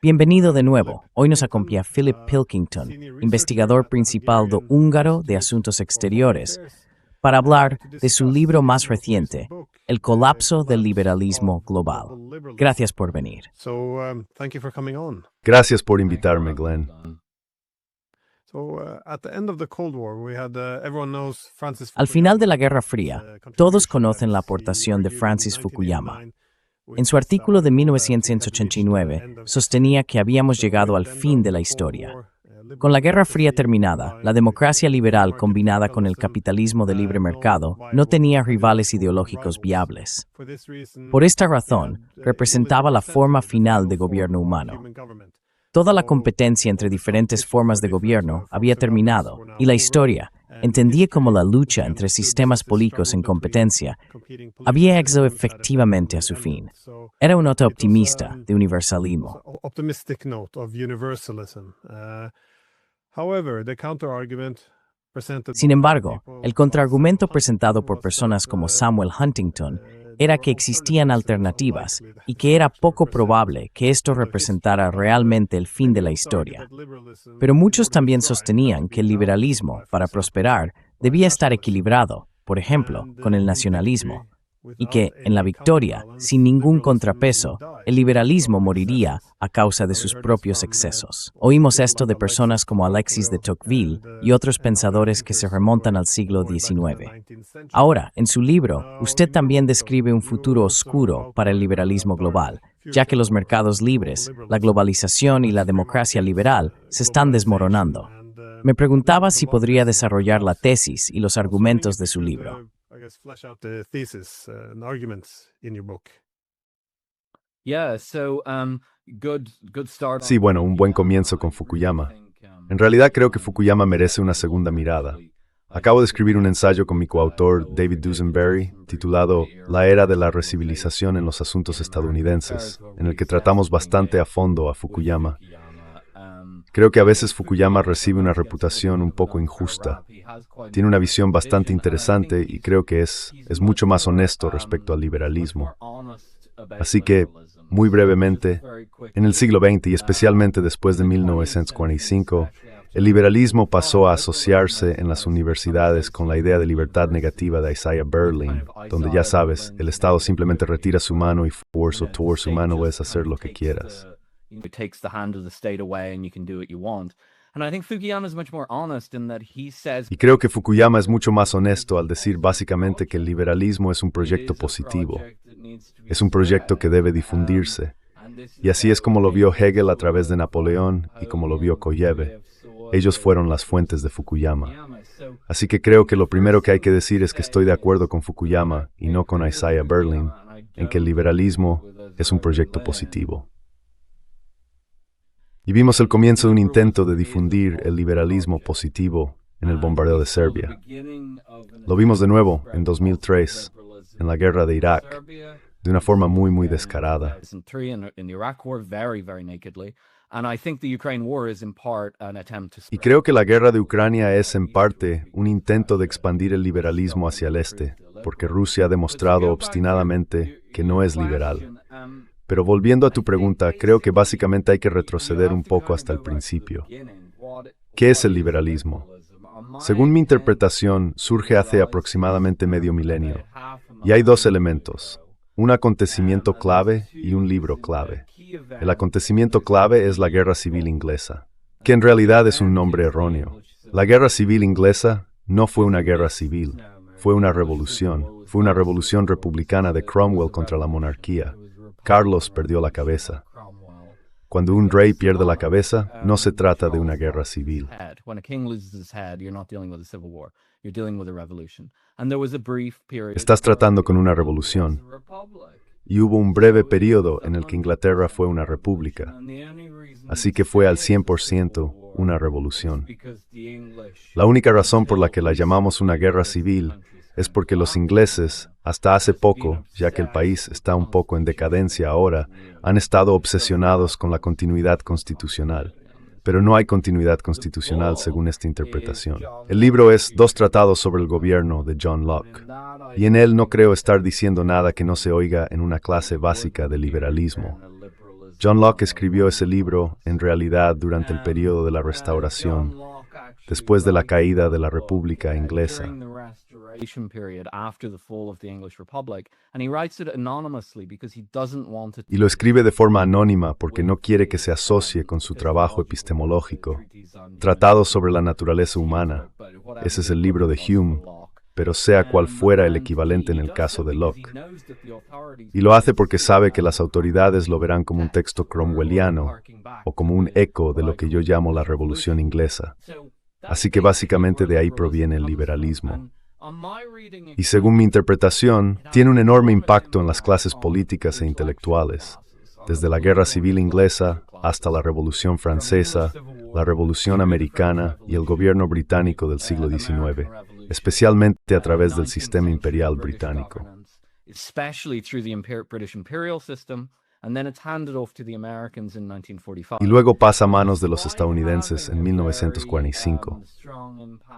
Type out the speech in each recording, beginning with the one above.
Bienvenido de nuevo. Hoy nos acompaña Philip Pilkington, investigador principal húngaro de Asuntos Exteriores, para hablar de su libro más reciente, El colapso del liberalismo global. Gracias por venir. Gracias por invitarme, Glenn. Al final de la Guerra Fría, todos conocen la aportación de Francis Fukuyama. En su artículo de 1989, sostenía que habíamos llegado al fin de la historia. Con la Guerra Fría terminada, la democracia liberal combinada con el capitalismo de libre mercado no tenía rivales ideológicos viables. Por esta razón, representaba la forma final de gobierno humano. Toda la competencia entre diferentes formas de gobierno había terminado, y la historia, entendida como la lucha entre sistemas políticos en competencia, había llegado efectivamente a su fin. Era una nota optimista de universalismo. Sin embargo, el contraargumento presentado por personas como Samuel Huntington era que existían alternativas y que era poco probable que esto representara realmente el fin de la historia. Pero muchos también sostenían que el liberalismo, para prosperar, debía estar equilibrado, por ejemplo, con el nacionalismo, y que, en la victoria, sin ningún contrapeso, el liberalismo moriría a causa de sus propios excesos. Oímos esto de personas como Alexis de Tocqueville y otros pensadores que se remontan al siglo XIX. Ahora, en su libro, usted también describe un futuro oscuro para el liberalismo global, ya que los mercados libres, la globalización y la democracia liberal se están desmoronando. Me preguntaba si podría desarrollar la tesis y los argumentos de su libro. Sí, bueno, un buen comienzo con Fukuyama. En realidad creo que Fukuyama merece una segunda mirada. Acabo de escribir un ensayo con mi coautor David Dusenberry, titulado La era de la recivilización en los asuntos estadounidenses, en el que tratamos bastante a fondo a Fukuyama. Creo que a veces Fukuyama recibe una reputación un poco injusta. Tiene una visión bastante interesante y creo que es mucho más honesto respecto al liberalismo. Así que, muy brevemente, en el siglo XX y especialmente después de 1945, el liberalismo pasó a asociarse en las universidades con la idea de libertad negativa de Isaiah Berlin, donde ya sabes, el Estado simplemente retira su mano y force o tour su mano es hacer lo que quieras. It takes the hand of the state away and you can do what you want. And I think Fukuyama is much more honest in that he says. Y creo que Fukuyama es mucho más honesto al decir básicamente que el liberalismo es un proyecto positivo. Es un proyecto que debe difundirse. Y así es como lo vio Hegel a través de Napoleón y como lo vio Koyeve. Ellos fueron las fuentes de Fukuyama. Así que creo que lo primero que hay que decir es que estoy de acuerdo con Fukuyama y no con Isaiah Berlin, en que el liberalismo es un proyecto positivo. Y vimos el comienzo de un intento de difundir el liberalismo positivo en el bombardeo de Serbia. Lo vimos de nuevo en 2003, en la guerra de Irak, de una forma muy descarada. Y creo que la guerra de Ucrania es en parte un intento de expandir el liberalismo hacia el este, porque Rusia ha demostrado obstinadamente que no es liberal. Pero volviendo a tu pregunta, creo que básicamente hay que retroceder un poco hasta el principio. ¿Qué es el liberalismo? Según mi interpretación, surge hace aproximadamente medio milenio. Y hay dos elementos, un acontecimiento clave y un libro clave. El acontecimiento clave es la Guerra Civil Inglesa, que en realidad es un nombre erróneo. La Guerra Civil Inglesa no fue una guerra civil, fue una revolución republicana de Cromwell contra la monarquía. Carlos perdió la cabeza. Cuando un rey pierde la cabeza, no se trata de una guerra civil. Estás tratando con una revolución. Y hubo un breve periodo en el que Inglaterra fue una república. Así que fue al 100% una revolución. La única razón por la que la llamamos una guerra civil es porque los ingleses, hasta hace poco, ya que el país está un poco en decadencia ahora, han estado obsesionados con la continuidad constitucional. Pero no hay continuidad constitucional según esta interpretación. El libro es Dos tratados sobre el gobierno de John Locke. Y en él no creo estar diciendo nada que no se oiga en una clase básica de liberalismo. John Locke escribió ese libro, en realidad, durante el periodo de la Restauración, después de la caída de la República Inglesa. Y lo escribe de forma anónima porque no quiere que se asocie con su trabajo epistemológico. Tratados sobre la naturaleza humana. Ese es el libro de Hume, pero sea cual fuera el equivalente en el caso de Locke. Y lo hace porque sabe que las autoridades lo verán como un texto cromwelliano o como un eco de lo que yo llamo la Revolución Inglesa. Así que básicamente de ahí proviene el liberalismo. Y según mi interpretación, tiene un enorme impacto en las clases políticas e intelectuales, desde la Guerra Civil Inglesa hasta la Revolución Francesa, la Revolución Americana y el gobierno británico del siglo XIX, especialmente a través del sistema imperial británico. Y luego pasa a manos de los estadounidenses en 1945.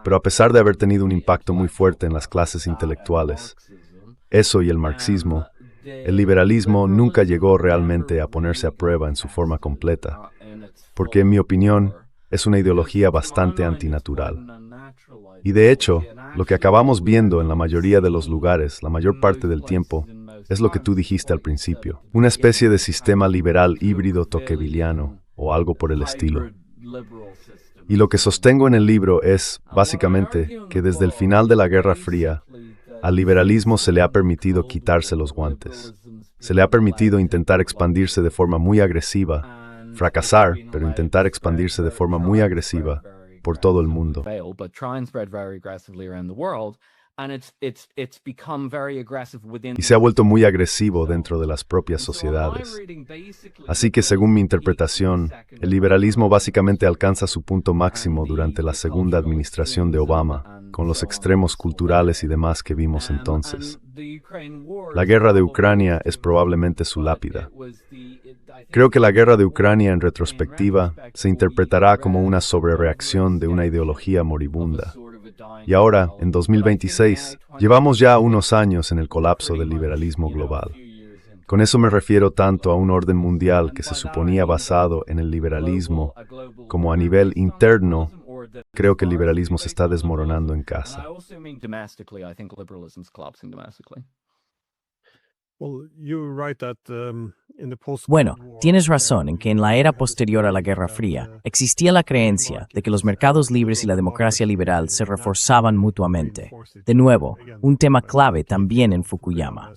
Pero a pesar de haber tenido un impacto muy fuerte en las clases intelectuales, eso y el marxismo, el liberalismo nunca llegó realmente a ponerse a prueba en su forma completa, porque en mi opinión es una ideología bastante antinatural. Y de hecho, lo que acabamos viendo en la mayoría de los lugares, la mayor parte del tiempo, es lo que tú dijiste al principio, una especie de sistema liberal híbrido tocqueviliano o algo por el estilo. Y lo que sostengo en el libro es, básicamente, que desde el final de la Guerra Fría, al liberalismo se le ha permitido quitarse los guantes. Se le ha permitido intentar expandirse de forma muy agresiva, fracasar, pero intentar expandirse de forma muy agresiva por todo el mundo. Y se ha vuelto muy agresivo dentro de las propias sociedades. Así que, según mi interpretación, el liberalismo básicamente alcanza su punto máximo durante la segunda administración de Obama, con los extremos culturales y demás que vimos entonces. La guerra de Ucrania es probablemente su lápida. Creo que la guerra de Ucrania, en retrospectiva, se interpretará como una sobrereacción de una ideología moribunda. Y ahora, en 2026, llevamos ya unos años en el colapso del liberalismo global. Con eso me refiero tanto a un orden mundial que se suponía basado en el liberalismo, como a nivel interno, creo que el liberalismo se está desmoronando en casa. Bueno, tienes razón en que en la era posterior a la Guerra Fría existía la creencia de que los mercados libres y la democracia liberal se reforzaban mutuamente. De nuevo, un tema clave también en Fukuyama.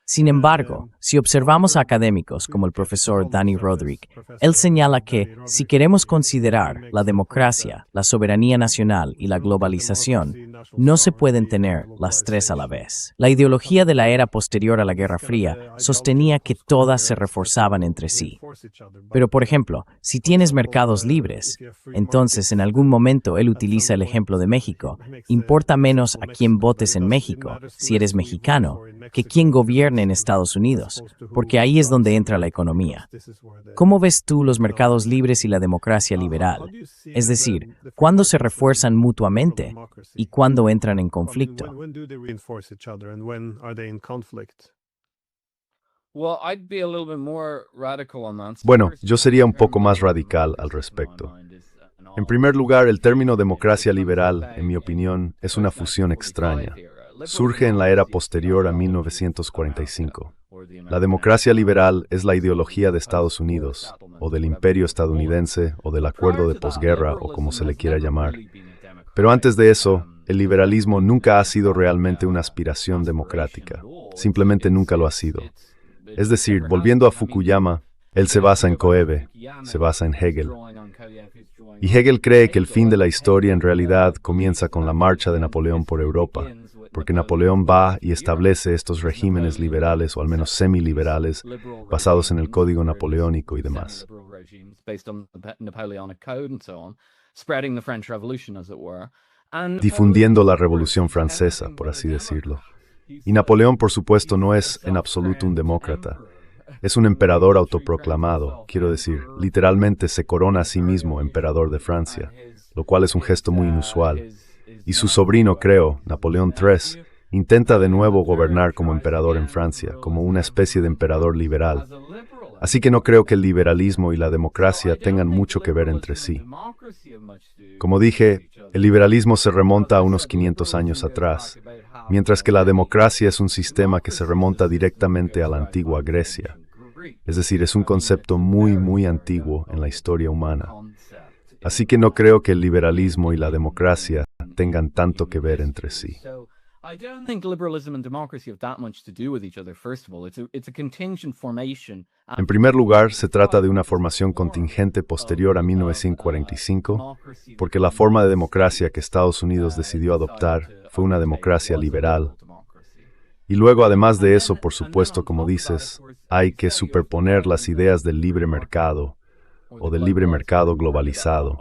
Sin embargo, si observamos a académicos como el profesor Dani Rodrik, él señala que, si queremos considerar la democracia, la soberanía nacional y la globalización, no se pueden tener las tres a la vez. La ideología de la era posterior a la Guerra Fría sostenía que todas se reforzaban entre sí. Pero, por ejemplo, si tienes mercados libres, entonces en algún momento él utiliza el ejemplo de México, importa menos a quién votes en México, si eres mexicano, que quién gobierne en Estados Unidos, porque ahí es donde entra la economía. ¿Cómo ves tú los mercados libres y la democracia liberal? Es decir, ¿cuándo se refuerzan mutuamente y cuándo entran en conflicto? Bueno, yo sería un poco más radical al respecto. En primer lugar, el término democracia liberal, en mi opinión, es una fusión extraña. Surge en la era posterior a 1945. La democracia liberal es la ideología de Estados Unidos, o del imperio estadounidense, o del acuerdo de posguerra, o como se le quiera llamar. Pero antes de eso, el liberalismo nunca ha sido realmente una aspiración democrática. Simplemente nunca lo ha sido. Es decir, volviendo a Fukuyama, él se basa en Koebe, se basa en Hegel. Y Hegel cree que el fin de la historia en realidad comienza con la marcha de Napoleón por Europa, porque Napoleón va y establece estos regímenes liberales, o al menos semiliberales, basados en el código napoleónico y demás. Difundiendo la Revolución Francesa, por así decirlo. Y Napoleón, por supuesto, no es en absoluto un demócrata. Es un emperador autoproclamado, quiero decir, literalmente se corona a sí mismo emperador de Francia, lo cual es un gesto muy inusual. Y su sobrino, creo, Napoleón III, intenta de nuevo gobernar como emperador en Francia, como una especie de emperador liberal. Así que no creo que el liberalismo y la democracia tengan mucho que ver entre sí. Como dije, el liberalismo se remonta a unos 500 años atrás, mientras que la democracia es un sistema que se remonta directamente a la antigua Grecia. Es decir, es un concepto muy, muy antiguo en la historia humana. Así que no creo que el liberalismo y la democracia tengan tanto que ver entre sí. I don't think liberalism and democracy have that much to do with each other, first of all. It's a contingent formation. En primer lugar, se trata de una formación contingente posterior a 1945, porque la forma de democracia que Estados Unidos decidió adoptar fue una democracia liberal. Y luego, además de eso, por supuesto, como dices, hay que superponer las ideas del libre mercado o del libre mercado globalizado.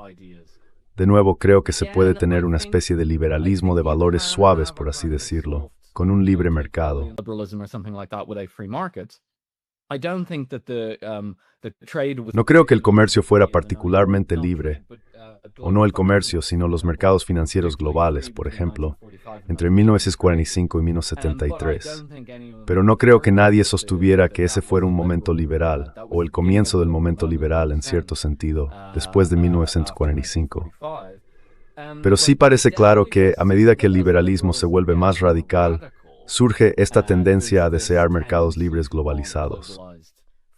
De nuevo, creo que se puede tener una especie de liberalismo de valores suaves, por así decirlo, con un libre mercado. No creo que el comercio fuera particularmente libre, o no el comercio, sino los mercados financieros globales, por ejemplo, entre 1945 y 1973. Pero no creo que nadie sostuviera que ese fuera un momento liberal, o el comienzo del momento liberal en cierto sentido, después de 1945. Pero sí parece claro que, a medida que el liberalismo se vuelve más radical, surge esta tendencia a desear mercados libres globalizados.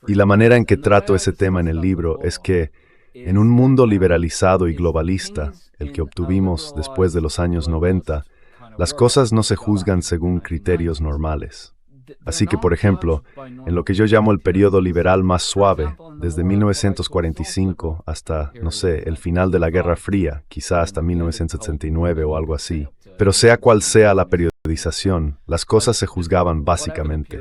Y la manera en que trato ese tema en el libro es que, en un mundo liberalizado y globalista, el que obtuvimos después de los años 90, las cosas no se juzgan según criterios normales. Así que, por ejemplo, en lo que yo llamo el periodo liberal más suave, desde 1945 hasta, no sé, el final de la Guerra Fría, quizá hasta 1979 o algo así, pero sea cual sea la periodización, las cosas se juzgaban básicamente.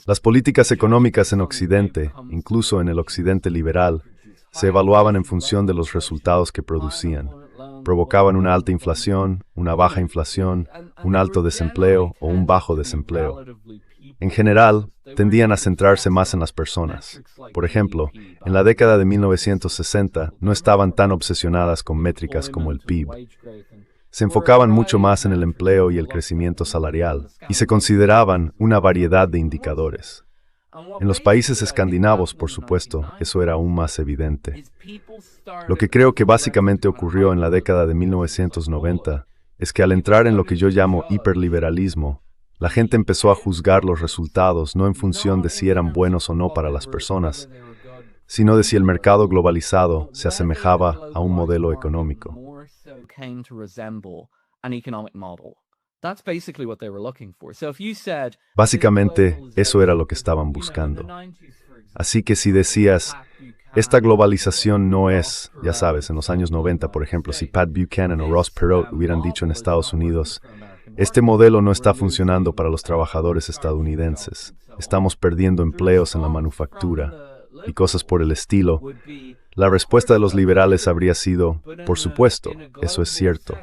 Las políticas económicas en Occidente, incluso en el Occidente liberal, se evaluaban en función de los resultados que producían. Provocaban una alta inflación, una baja inflación, un alto desempleo o un bajo desempleo. En general, tendían a centrarse más en las personas. Por ejemplo, en la década de 1960 no estaban tan obsesionadas con métricas como el PIB. Se enfocaban mucho más en el empleo y el crecimiento salarial, y se consideraban una variedad de indicadores. En los países escandinavos, por supuesto, eso era aún más evidente. Lo que creo que básicamente ocurrió en la década de 1990 es que al entrar en lo que yo llamo hiperliberalismo, la gente empezó a juzgar los resultados no en función de si eran buenos o no para las personas, sino de si el mercado globalizado se asemejaba a un modelo económico. Básicamente, eso era lo que estaban buscando. Así que si decías, esta globalización no es, ya sabes, en los años 90, por ejemplo, si Pat Buchanan o Ross Perot hubieran dicho en Estados Unidos, este modelo no está funcionando para los trabajadores estadounidenses, estamos perdiendo empleos en la manufactura y cosas por el estilo, la respuesta de los liberales habría sido, por supuesto, eso es cierto.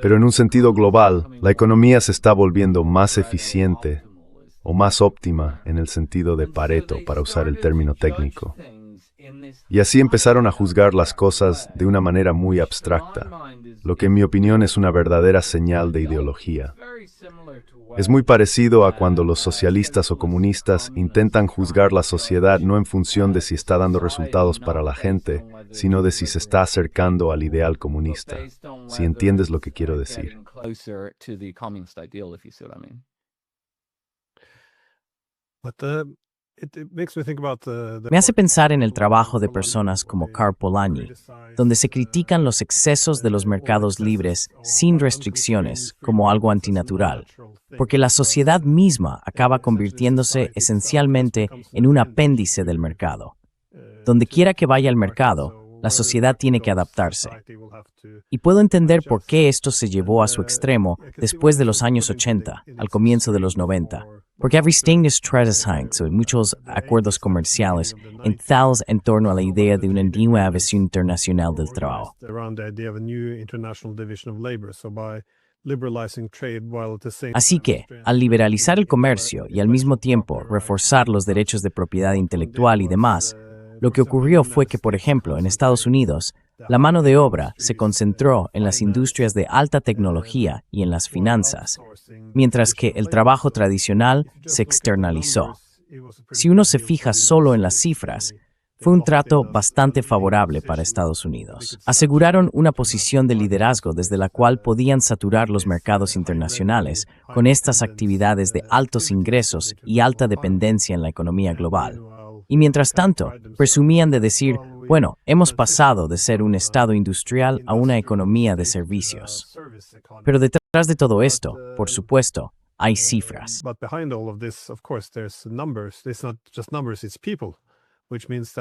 Pero en un sentido global, la economía se está volviendo más eficiente o más óptima en el sentido de Pareto, para usar el término técnico. Y así empezaron a juzgar las cosas de una manera muy abstracta, lo que en mi opinión es una verdadera señal de ideología. Es muy parecido a cuando los socialistas o comunistas intentan juzgar la sociedad no en función de si está dando resultados para la gente, sino de si se está acercando al ideal comunista. Si entiendes lo que quiero decir. Me hace pensar en el trabajo de personas como Karl Polanyi, donde se critican los excesos de los mercados libres sin restricciones como algo antinatural, porque la sociedad misma acaba convirtiéndose esencialmente en un apéndice del mercado. Donde quiera que vaya el mercado, la sociedad tiene que adaptarse. Y puedo entender por qué esto se llevó a su extremo después de los años 80, al comienzo de los 90. Porque everything is Hanks, o muchos acuerdos comerciales entalz en torno a la idea de una nueva visión internacional del trabajo. Así que, al liberalizar el comercio y al mismo tiempo reforzar los derechos de propiedad intelectual y demás, lo que ocurrió fue que, por ejemplo, en Estados Unidos, La mano de obra se concentró en las industrias de alta tecnología y en las finanzas, mientras que el trabajo tradicional se externalizó. Si uno se fija solo en las cifras, fue un trato bastante favorable para Estados Unidos. Aseguraron una posición de liderazgo desde la cual podían saturar los mercados internacionales con estas actividades de altos ingresos y alta dependencia en la economía global. Y mientras tanto, presumían de decir, bueno, hemos pasado de ser un estado industrial a una economía de servicios. Pero detrás de todo esto, por supuesto, hay cifras.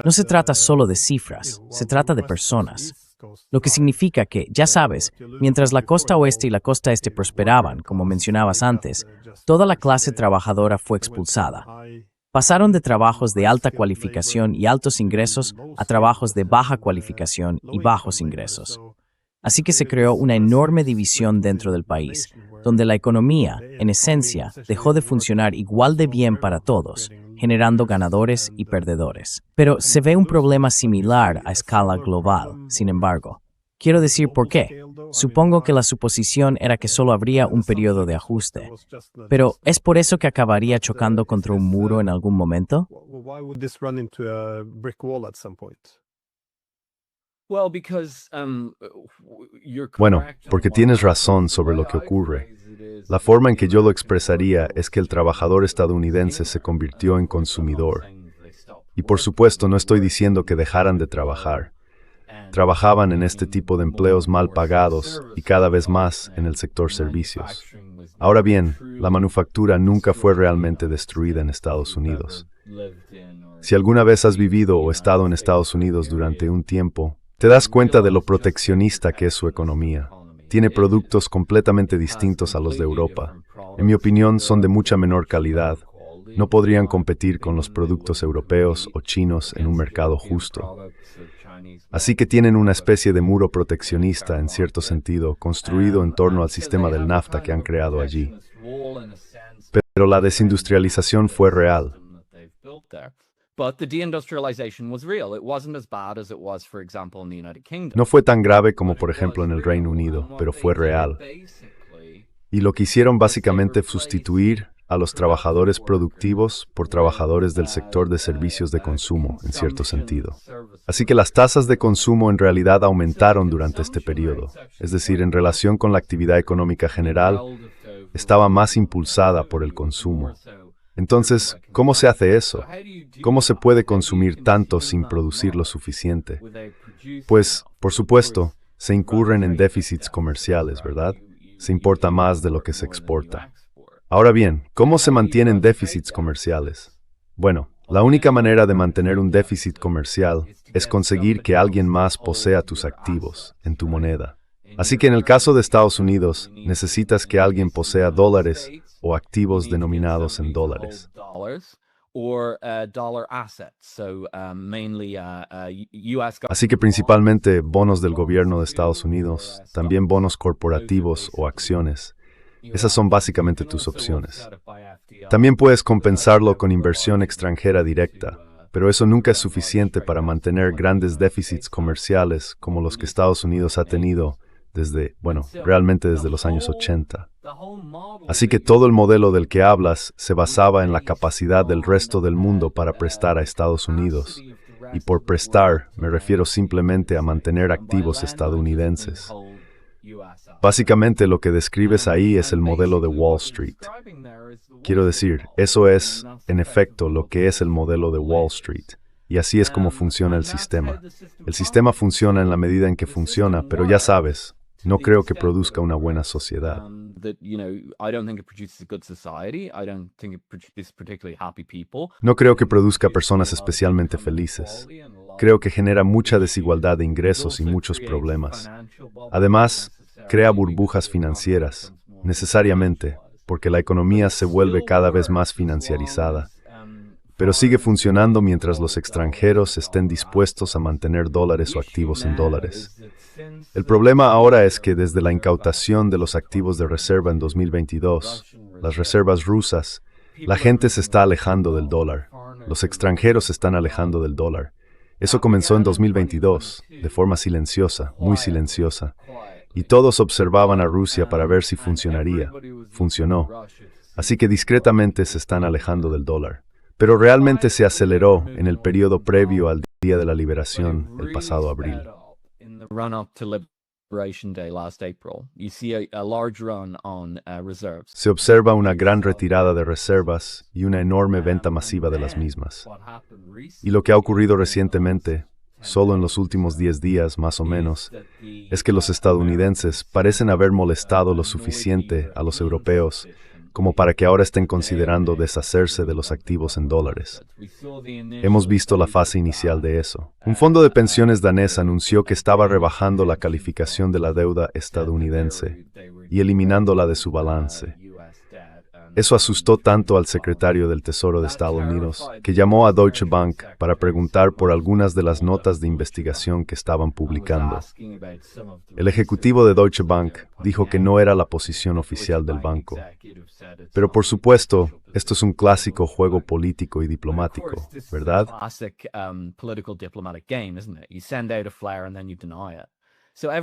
No se trata solo de cifras, se trata de personas. Lo que significa que, ya sabes, mientras la costa oeste y la costa este prosperaban, como mencionabas antes, toda la clase trabajadora fue expulsada. Pasaron de trabajos de alta cualificación y altos ingresos a trabajos de baja cualificación y bajos ingresos. Así que se creó una enorme división dentro del país, donde la economía, en esencia, dejó de funcionar igual de bien para todos, generando ganadores y perdedores. Pero se ve un problema similar a escala global, sin embargo. Quiero decir por qué. Supongo que la suposición era que solo habría un periodo de ajuste. Pero ¿es por eso que acabaría chocando contra un muro en algún momento? Bueno, porque tienes razón sobre lo que ocurre. La forma en que yo lo expresaría es que el trabajador estadounidense se convirtió en consumidor. Y por supuesto no estoy diciendo que dejaran de trabajar. Trabajaban en este tipo de empleos mal pagados y cada vez más en el sector servicios. Ahora bien, la manufactura nunca fue realmente destruida en Estados Unidos. Si alguna vez has vivido o estado en Estados Unidos durante un tiempo, te das cuenta de lo proteccionista que es su economía. Tiene productos completamente distintos a los de Europa. En mi opinión, son de mucha menor calidad. No podrían competir con los productos europeos o chinos en un mercado justo. Así que tienen una especie de muro proteccionista, en cierto sentido, construido en torno al sistema del NAFTA que han creado allí. Pero la desindustrialización fue real. No fue tan grave como, por ejemplo, en el Reino Unido, pero fue real. Y lo que hicieron básicamente fue sustituir a los trabajadores productivos por trabajadores del sector de servicios de consumo, en cierto sentido. Así que las tasas de consumo en realidad aumentaron durante este periodo, es decir, en relación con la actividad económica general, estaba más impulsada por el consumo. Entonces, ¿cómo se hace eso? ¿Cómo se puede consumir tanto sin producir lo suficiente? Pues, por supuesto, se incurren en déficits comerciales, ¿verdad? Se importa más de lo que se exporta. Ahora bien, ¿cómo se mantienen déficits comerciales? Bueno, la única manera de mantener un déficit comercial es conseguir que alguien más posea tus activos en tu moneda. Así que en el caso de Estados Unidos, necesitas que alguien posea dólares o activos denominados en dólares. Así que principalmente bonos del gobierno de Estados Unidos, también bonos corporativos o acciones. Esas son básicamente tus opciones. También puedes compensarlo con inversión extranjera directa, pero eso nunca es suficiente para mantener grandes déficits comerciales como los que Estados Unidos ha tenido realmente desde los años 80. Así que todo el modelo del que hablas se basaba en la capacidad del resto del mundo para prestar a Estados Unidos. Y por prestar, me refiero simplemente a mantener activos estadounidenses. Básicamente lo que describes ahí es el modelo de Wall Street. Quiero decir, eso es, en efecto, lo que es el modelo de Wall Street. Y así es como funciona el sistema. El sistema funciona en la medida en que funciona, pero ya sabes, no creo que produzca una buena sociedad. No creo que produzca personas especialmente felices. Creo que genera mucha desigualdad de ingresos y muchos problemas. Además, crea burbujas financieras, necesariamente, porque la economía se vuelve cada vez más financiarizada. Pero sigue funcionando mientras los extranjeros estén dispuestos a mantener dólares o activos en dólares. El problema ahora es que desde la incautación de los activos de reserva en 2022, las reservas rusas, la gente se está alejando del dólar. Los extranjeros se están alejando del dólar. Eso comenzó en 2022, de forma silenciosa, muy silenciosa, y todos observaban a Rusia para ver si funcionaría. Funcionó. Así que discretamente se están alejando del dólar. Pero realmente se aceleró en el periodo previo al Día de la Liberación, el pasado abril. Se observa una gran retirada de reservas y una enorme venta masiva de las mismas. Y lo que ha ocurrido recientemente, solo en los últimos 10 días más o menos, es que los estadounidenses parecen haber molestado lo suficiente a los europeos como para que ahora estén considerando deshacerse de los activos en dólares. Hemos visto la fase inicial de eso. Un fondo de pensiones danés anunció que estaba rebajando la calificación de la deuda estadounidense y eliminándola de su balance. Eso asustó tanto al secretario del Tesoro de Estados Unidos, que llamó a Deutsche Bank para preguntar por algunas de las notas de investigación que estaban publicando. El ejecutivo de Deutsche Bank dijo que no era la posición oficial del banco. Pero por supuesto, esto es un clásico juego político y diplomático, ¿verdad?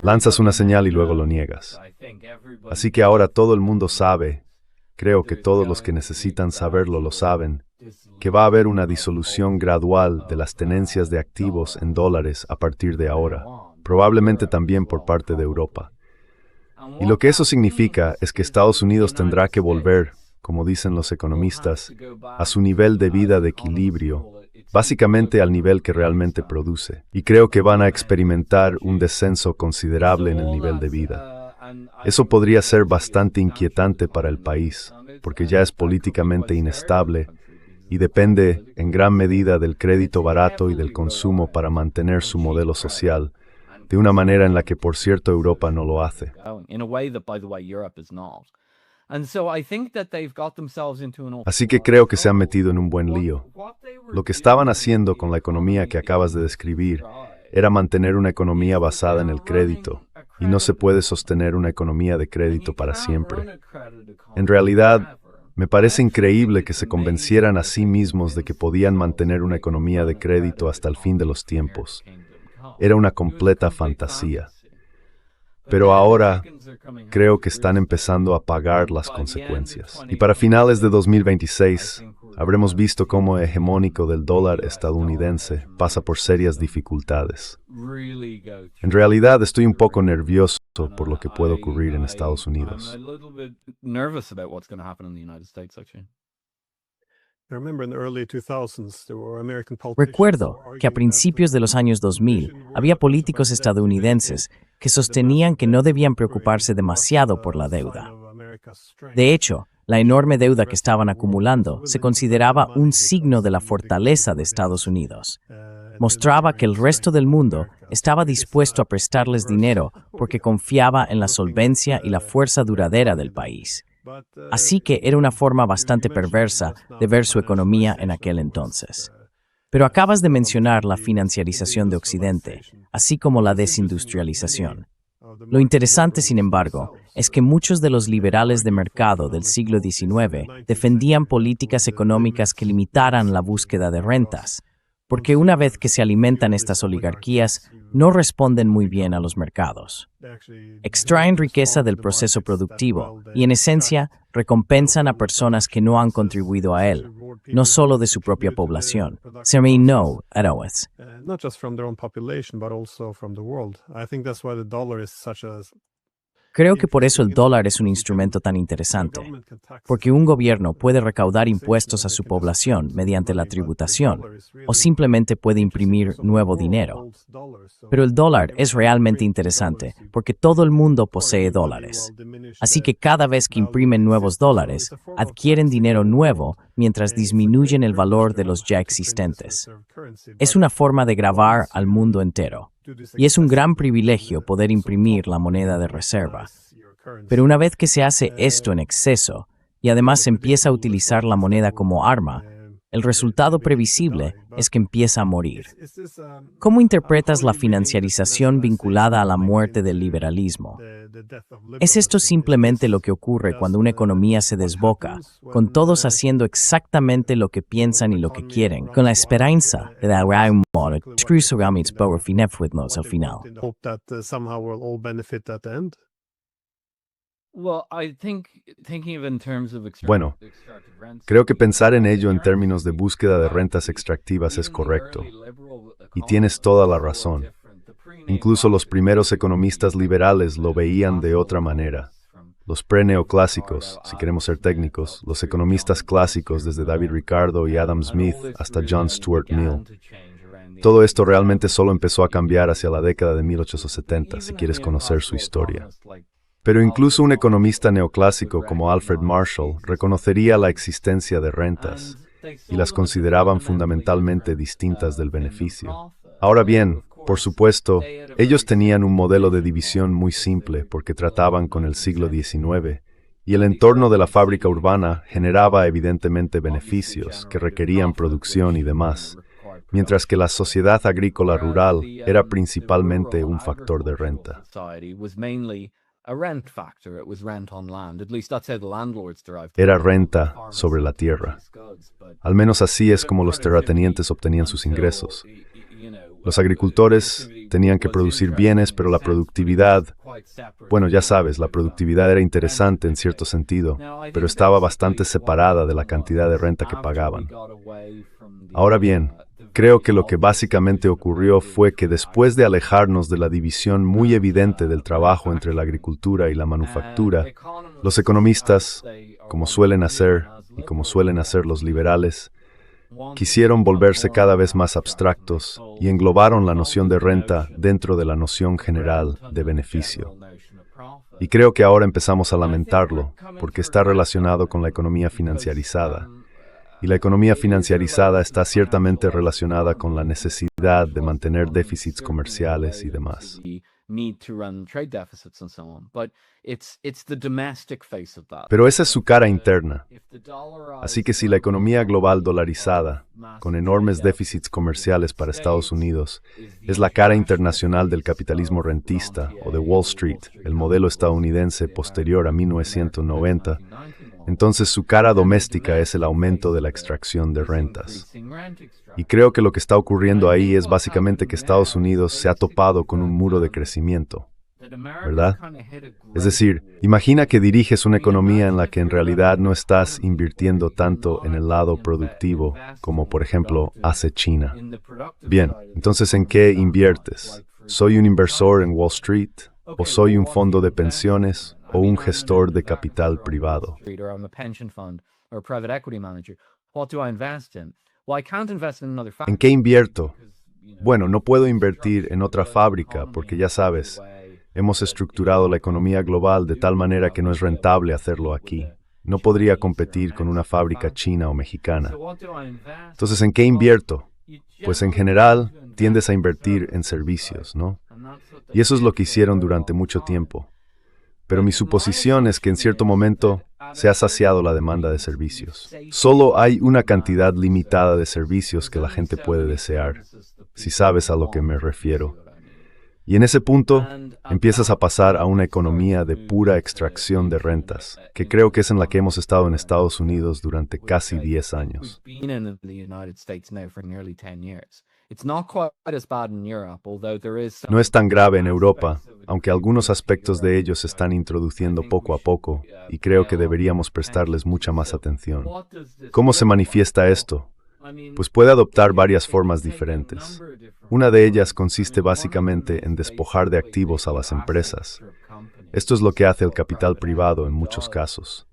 Lanzas una señal y luego lo niegas. Así que ahora todo el mundo sabe, creo que todos los que necesitan saberlo lo saben, que va a haber una disolución gradual de las tenencias de activos en dólares a partir de ahora, probablemente también por parte de Europa. Y lo que eso significa es que Estados Unidos tendrá que volver, como dicen los economistas, a su nivel de vida de equilibrio, básicamente al nivel que realmente produce. Y creo que van a experimentar un descenso considerable en el nivel de vida. Eso podría ser bastante inquietante para el país, porque ya es políticamente inestable y depende en gran medida del crédito barato y del consumo para mantener su modelo social, de una manera en la que, por cierto, Europa no lo hace. Así que creo que se han metido en un buen lío. Lo que estaban haciendo con la economía que acabas de describir era mantener una economía basada en el crédito, y no se puede sostener una economía de crédito para siempre. En realidad, me parece increíble que se convencieran a sí mismos de que podían mantener una economía de crédito hasta el fin de los tiempos. Era una completa fantasía. Pero ahora creo que están empezando a pagar las consecuencias. Y para finales de 2026, habremos visto cómo el hegemónico del dólar estadounidense pasa por serias dificultades. En realidad, estoy un poco nervioso por lo que puede ocurrir en Estados Unidos. Recuerdo que a principios de los años 2000 había políticos estadounidenses que sostenían que no debían preocuparse demasiado por la deuda. De hecho, la enorme deuda que estaban acumulando se consideraba un signo de la fortaleza de Estados Unidos. Mostraba que el resto del mundo estaba dispuesto a prestarles dinero porque confiaba en la solvencia y la fuerza duradera del país. Así que era una forma bastante perversa de ver su economía en aquel entonces. Pero acabas de mencionar la financiarización de Occidente, así como la desindustrialización. Lo interesante, sin embargo, es que muchos de los liberales de mercado del siglo XIX defendían políticas económicas que limitaran la búsqueda de rentas, porque una vez que se alimentan estas oligarquías, no responden muy bien a los mercados. Extraen riqueza del proceso productivo y, en esencia, recompensan a personas que no han contribuido a él, no solo de su propia población. No, Arowitz. Not just from their own population, but also from the world. I think that's why the dollar is such a Creo que por eso el dólar es un instrumento tan interesante, porque un gobierno puede recaudar impuestos a su población mediante la tributación, o simplemente puede imprimir nuevo dinero. Pero el dólar es realmente interesante porque todo el mundo posee dólares. Así que cada vez que imprimen nuevos dólares, adquieren dinero nuevo mientras disminuyen el valor de los ya existentes. Es una forma de grabar al mundo entero. Y es un gran privilegio poder imprimir la moneda de reserva. Pero una vez que se hace esto en exceso, y además se empieza a utilizar la moneda como arma, el resultado previsible es que empieza a morir. ¿Cómo interpretas la financiarización vinculada a la muerte del liberalismo? ¿Es esto simplemente lo que ocurre cuando una economía se desboca, con todos haciendo exactamente lo que piensan y lo que quieren, con la esperanza de dar un Trusogamids Bowerfinefwithnos al final. Hope that somehow we'll all benefit at the end. Well, I think thinking of it in terms of Bueno, creo que pensar en ello en términos de búsqueda de rentas extractivas es correcto. Y tienes toda la razón. Incluso los primeros economistas liberales lo veían de otra manera. Los pre-neoclásicos, si queremos ser técnicos, los economistas clásicos desde David Ricardo y Adam Smith hasta John Stuart Mill. Todo esto realmente solo empezó a cambiar hacia la década de 1870, si quieres conocer su historia. Pero incluso un economista neoclásico como Alfred Marshall reconocería la existencia de rentas y las consideraban fundamentalmente distintas del beneficio. Ahora bien, por supuesto, ellos tenían un modelo de división muy simple porque trataban con el siglo XIX y el entorno de la fábrica urbana generaba evidentemente beneficios que requerían producción y demás, mientras que la sociedad agrícola rural era principalmente un factor de renta. Era renta sobre la tierra. Al menos así es como los terratenientes obtenían sus ingresos. Los agricultores tenían que producir bienes, pero la productividad, bueno, ya sabes, la productividad era interesante en cierto sentido, pero estaba bastante separada de la cantidad de renta que pagaban. Ahora bien, creo que lo que básicamente ocurrió fue que después de alejarnos de la división muy evidente del trabajo entre la agricultura y la manufactura, los economistas, como suelen hacer y como suelen hacer los liberales, quisieron volverse cada vez más abstractos y englobaron la noción de renta dentro de la noción general de beneficio. Y creo que ahora empezamos a lamentarlo, porque está relacionado con la economía financiarizada. Y la economía financiarizada está ciertamente relacionada con la necesidad de mantener déficits comerciales y demás. Pero esa es su cara interna. Así que si la economía global dolarizada, con enormes déficits comerciales para Estados Unidos, es la cara internacional del capitalismo rentista o de Wall Street, el modelo estadounidense posterior a 1990, entonces su cara doméstica es el aumento de la extracción de rentas. Y creo que lo que está ocurriendo ahí es básicamente que Estados Unidos se ha topado con un muro de crecimiento, ¿verdad? Es decir, imagina que diriges una economía en la que en realidad no estás invirtiendo tanto en el lado productivo como, por ejemplo, hace China. Bien, entonces, ¿en qué inviertes? ¿Soy un inversor en Wall Street? ¿O soy un fondo de pensiones? ¿O un gestor de capital privado? ¿En qué invierto? Bueno, no puedo invertir en otra fábrica porque ya sabes, hemos estructurado la economía global de tal manera que no es rentable hacerlo aquí. No podría competir con una fábrica china o mexicana. Entonces, ¿en qué invierto? Pues en general, tiendes a invertir en servicios, ¿no? Y eso es lo que hicieron durante mucho tiempo. Pero mi suposición es que en cierto momento se ha saciado la demanda de servicios. Solo hay una cantidad limitada de servicios que la gente puede desear, si sabes a lo que me refiero. Y en ese punto, empiezas a pasar a una economía de pura extracción de rentas, que creo que es en la que hemos estado en Estados Unidos durante casi 10 años. No es tan grave en Europa, aunque algunos aspectos de ello se están introduciendo poco a poco, y creo que deberíamos prestarles mucha más atención. ¿Cómo se manifiesta esto? Pues puede adoptar varias formas diferentes. Una de ellas consiste básicamente en despojar de activos a las empresas. Esto es lo que hace el capital privado en muchos casos.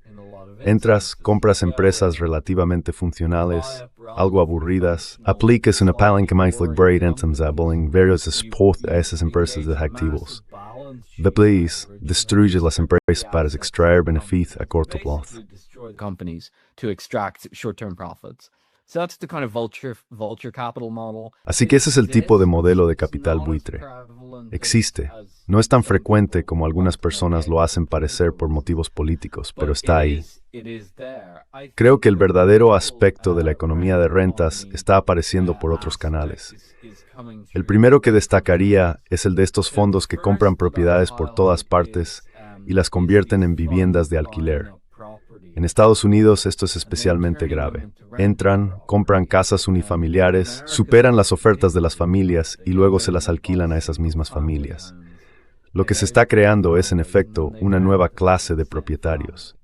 Entras, compras empresas relativamente funcionales, algo aburridas, aplicas una palanqueamiento en varios spot a esas empresas de activos. Después, destruye las empresas para extraer beneficio a corto plazo. Así que ese es el tipo de modelo de capital buitre. Existe. No es tan frecuente como algunas personas lo hacen parecer por motivos políticos, pero está ahí. Creo que el verdadero aspecto de la economía de rentas está apareciendo por otros canales. El primero que destacaría es el de estos fondos que compran propiedades por todas partes y las convierten en viviendas de alquiler. En Estados Unidos esto es especialmente grave. Entran, compran casas unifamiliares, superan las ofertas de las familias y luego se las alquilan a esas mismas familias. Lo que se está creando es, en efecto, una nueva clase de propietarios.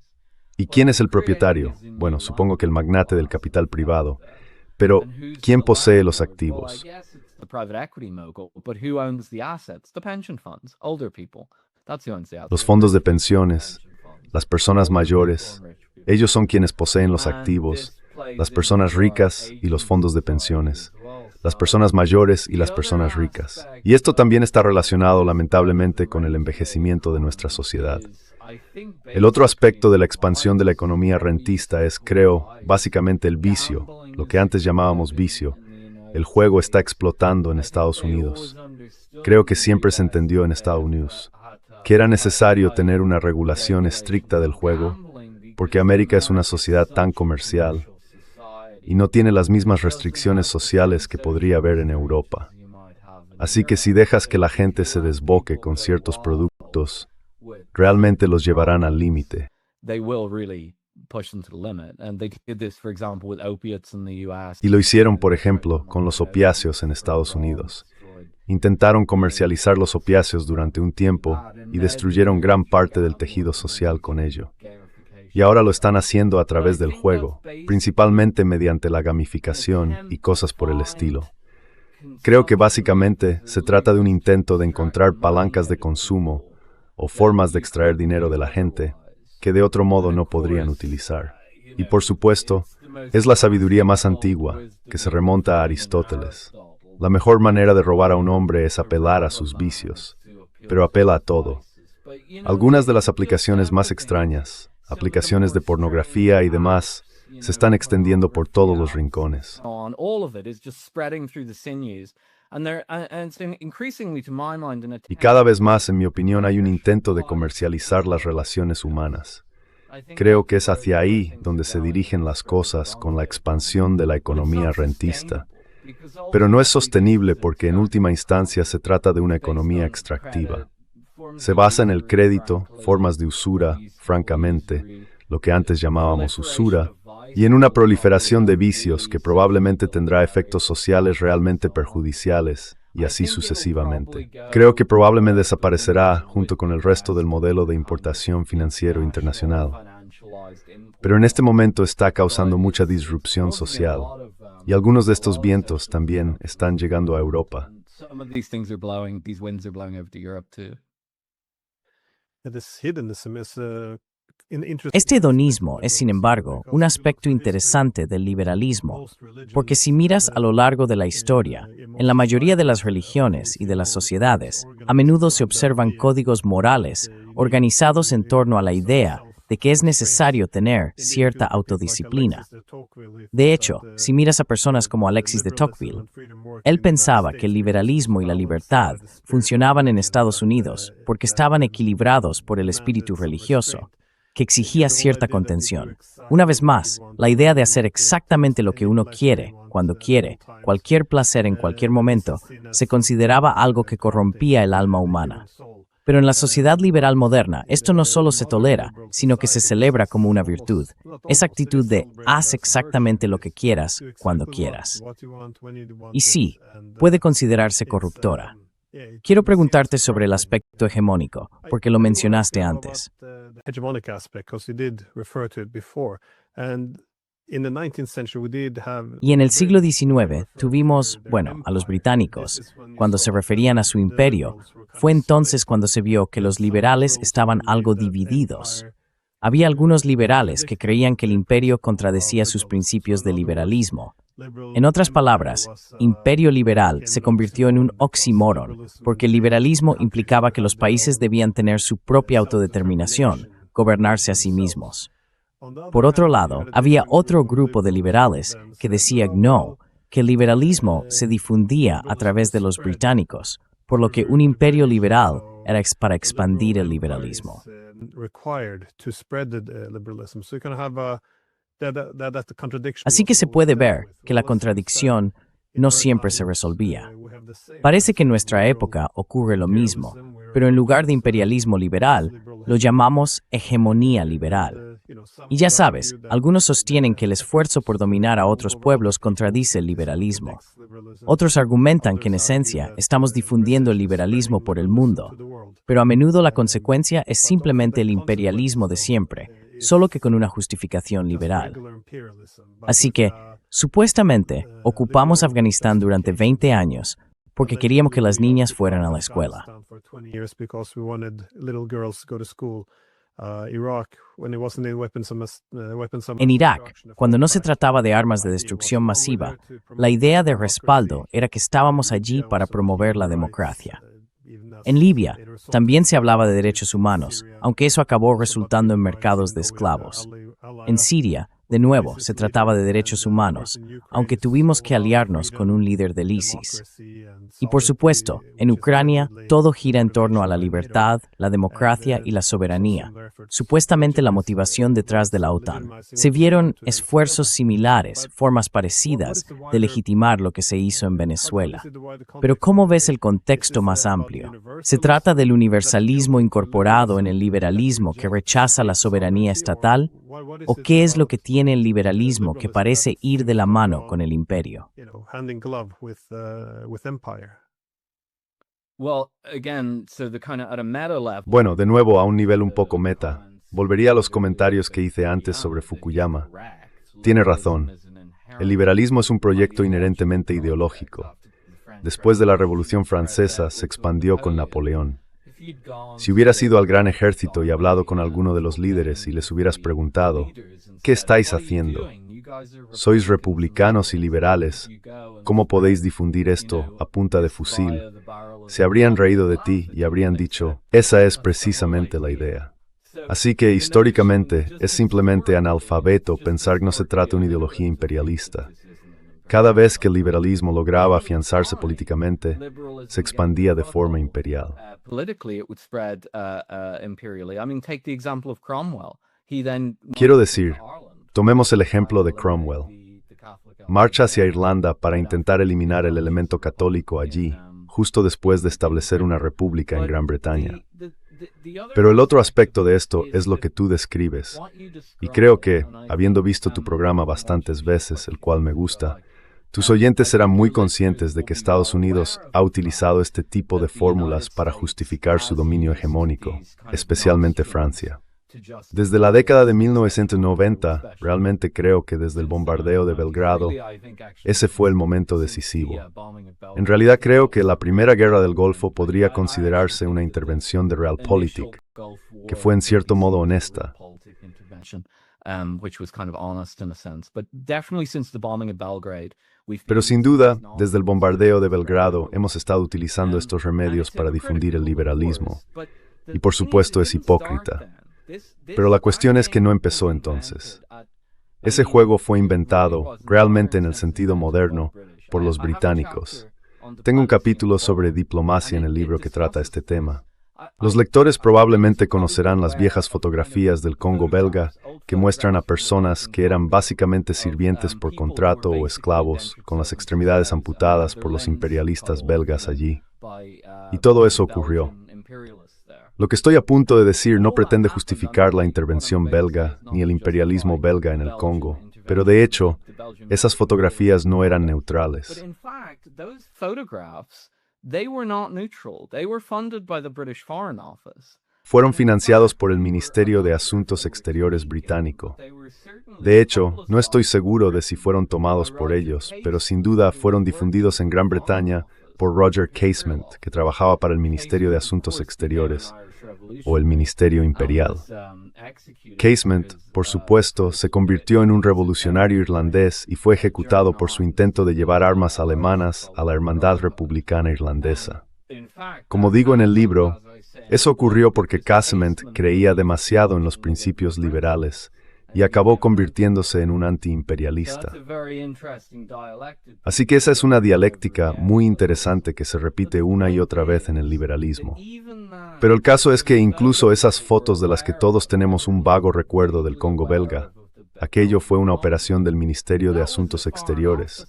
¿Y quién es el propietario? Bueno, supongo que el magnate del capital privado. Pero, ¿quién posee los activos? Los fondos de pensiones, las personas mayores, ellos son quienes poseen los activos, las personas ricas y los fondos de pensiones, las personas mayores y las personas ricas. Y esto también está relacionado, lamentablemente, con el envejecimiento de nuestra sociedad. El otro aspecto de la expansión de la economía rentista es, creo, básicamente el vicio, lo que antes llamábamos vicio. El juego está explotando en Estados Unidos. Creo que siempre se entendió en Estados Unidos que era necesario tener una regulación estricta del juego, porque América es una sociedad tan comercial y no tiene las mismas restricciones sociales que podría haber en Europa. Así que si dejas que la gente se desboque con ciertos productos, realmente los llevarán al límite. Y lo hicieron, por ejemplo, con los opiáceos en Estados Unidos. Intentaron comercializar los opiáceos durante un tiempo y destruyeron gran parte del tejido social con ello. Y ahora lo están haciendo a través del juego, principalmente mediante la gamificación y cosas por el estilo. Creo que básicamente se trata de un intento de encontrar palancas de consumo o formas de extraer dinero de la gente que de otro modo no podrían utilizar. Y por supuesto, es la sabiduría más antigua, que se remonta a Aristóteles. La mejor manera de robar a un hombre es apelar a sus vicios, pero apela a todo. Algunas de las aplicaciones más extrañas, aplicaciones de pornografía y demás, se están extendiendo por todos los rincones. Y cada vez más, en mi opinión, hay un intento de comercializar las relaciones humanas. Creo que es hacia ahí donde se dirigen las cosas con la expansión de la economía rentista. Pero no es sostenible porque en última instancia se trata de una economía extractiva. Se basa en el crédito, formas de usura, francamente, lo que antes llamábamos usura, y en una proliferación de vicios que probablemente tendrá efectos sociales realmente perjudiciales, y así sucesivamente. Creo que probablemente desaparecerá junto con el resto del modelo de importación financiero internacional. Pero en este momento está causando mucha disrupción social. Y algunos de estos vientos también están llegando a Europa. Este hedonismo es, sin embargo, un aspecto interesante del liberalismo, porque si miras a lo largo de la historia, en la mayoría de las religiones y de las sociedades, a menudo se observan códigos morales organizados en torno a la idea de que es necesario tener cierta autodisciplina. De hecho, si miras a personas como Alexis de Tocqueville, él pensaba que el liberalismo y la libertad funcionaban en Estados Unidos porque estaban equilibrados por el espíritu religioso, que exigía cierta contención. Una vez más, la idea de hacer exactamente lo que uno quiere, cuando quiere, cualquier placer en cualquier momento, se consideraba algo que corrompía el alma humana. Pero en la sociedad liberal moderna, esto no solo se tolera, sino que se celebra como una virtud. Esa actitud de haz exactamente lo que quieras, cuando quieras. Y sí, puede considerarse corruptora. Quiero preguntarte sobre el aspecto hegemónico, porque lo mencionaste antes. Y en el siglo XIX tuvimos, a los británicos, cuando se referían a su imperio, fue entonces cuando se vio que los liberales estaban algo divididos. Había algunos liberales que creían que el imperio contradecía sus principios de liberalismo. En otras palabras, imperio liberal se convirtió en un oxímoron, porque el liberalismo implicaba que los países debían tener su propia autodeterminación, gobernarse a sí mismos. Por otro lado, había otro grupo de liberales que decía no, que el liberalismo se difundía a través de los británicos, por lo que un imperio liberal era para expandir el liberalismo. Así que se puede ver que la contradicción no siempre se resolvía. Parece que en nuestra época ocurre lo mismo. pero en lugar de imperialismo liberal, lo llamamos hegemonía liberal. Y ya sabes, algunos sostienen que el esfuerzo por dominar a otros pueblos contradice el liberalismo. Otros argumentan que en esencia estamos difundiendo el liberalismo por el mundo, pero a menudo la consecuencia es simplemente el imperialismo de siempre, solo que con una justificación liberal. Así que, supuestamente, ocupamos Afganistán durante 20 años porque queríamos que las niñas fueran a la escuela. En Irak, cuando no se trataba de armas de destrucción masiva, la idea de respaldo era que estábamos allí para promover la democracia. En Libia, también se hablaba de derechos humanos, aunque eso acabó resultando en mercados de esclavos. En Siria, de nuevo, se trataba de derechos humanos, aunque tuvimos que aliarnos con un líder del ISIS. Y por supuesto, en Ucrania, todo gira en torno a la libertad, la democracia y la soberanía, supuestamente la motivación detrás de la OTAN. Se vieron esfuerzos similares, formas parecidas de legitimar lo que se hizo en Venezuela. Pero ¿cómo ves el contexto más amplio? ¿Se trata del universalismo incorporado en el liberalismo que rechaza la soberanía estatal? ¿O qué es lo que tiene el liberalismo que parece ir de la mano con el imperio? Bueno, de nuevo a un nivel un poco meta. Volvería a los comentarios que hice antes sobre Fukuyama. Tiene razón. El liberalismo es un proyecto inherentemente ideológico. Después de la Revolución Francesa, se expandió con Napoleón. Si hubieras ido al gran ejército y hablado con alguno de los líderes y les hubieras preguntado, ¿qué estáis haciendo? Sois republicanos y liberales. ¿Cómo podéis difundir esto a punta de fusil? Se habrían reído de ti y habrían dicho, esa es precisamente la idea. Así que, históricamente, es simplemente analfabeto pensar que no se trata de una ideología imperialista. Cada vez que el liberalismo lograba afianzarse políticamente, se expandía de forma imperial. Quiero decir, tomemos el ejemplo de Cromwell. Marcha hacia Irlanda para intentar eliminar el elemento católico allí, justo después de establecer una república en Gran Bretaña. Pero el otro aspecto de esto es lo que tú describes. Y creo que, habiendo visto tu programa bastantes veces, el cual me gusta, tus oyentes serán muy conscientes de que Estados Unidos ha utilizado este tipo de fórmulas para justificar su dominio hegemónico, especialmente Francia. Desde la década de 1990, realmente creo que desde el bombardeo de Belgrado, ese fue el momento decisivo. En realidad creo que la Primera Guerra del Golfo podría considerarse una intervención de Realpolitik, que fue en cierto modo honesta. Pero sin duda, desde el bombardeo de Belgrado hemos estado utilizando estos remedios para difundir el liberalismo. Y por supuesto es hipócrita. Pero la cuestión es que no empezó entonces. Ese juego fue inventado, realmente en el sentido moderno, por los británicos. Tengo un capítulo sobre diplomacia en el libro que trata este tema. Los lectores probablemente conocerán las viejas fotografías del Congo belga que muestran a personas que eran básicamente sirvientes por contrato o esclavos, con las extremidades amputadas por los imperialistas belgas allí. Y todo eso ocurrió. Lo que estoy a punto de decir no pretende justificar la intervención belga ni el imperialismo belga en el Congo, pero de hecho, esas fotografías no eran neutrales. Fueron financiados por el Ministerio de Asuntos Exteriores británico. De hecho, no estoy seguro de si fueron tomados por ellos, pero sin duda fueron difundidos en Gran Bretaña por Roger Casement, que trabajaba para el Ministerio de Asuntos Exteriores, o el Ministerio Imperial. Casement, por supuesto, se convirtió en un revolucionario irlandés y fue ejecutado por su intento de llevar armas alemanas a la Hermandad Republicana Irlandesa. Como digo en el libro, eso ocurrió porque Casement creía demasiado en los principios liberales y acabó convirtiéndose en un antiimperialista. Así que esa es una dialéctica muy interesante que se repite una y otra vez en el liberalismo. Pero el caso es que incluso esas fotos de las que todos tenemos un vago recuerdo del Congo belga, aquello fue una operación del Ministerio de Asuntos Exteriores,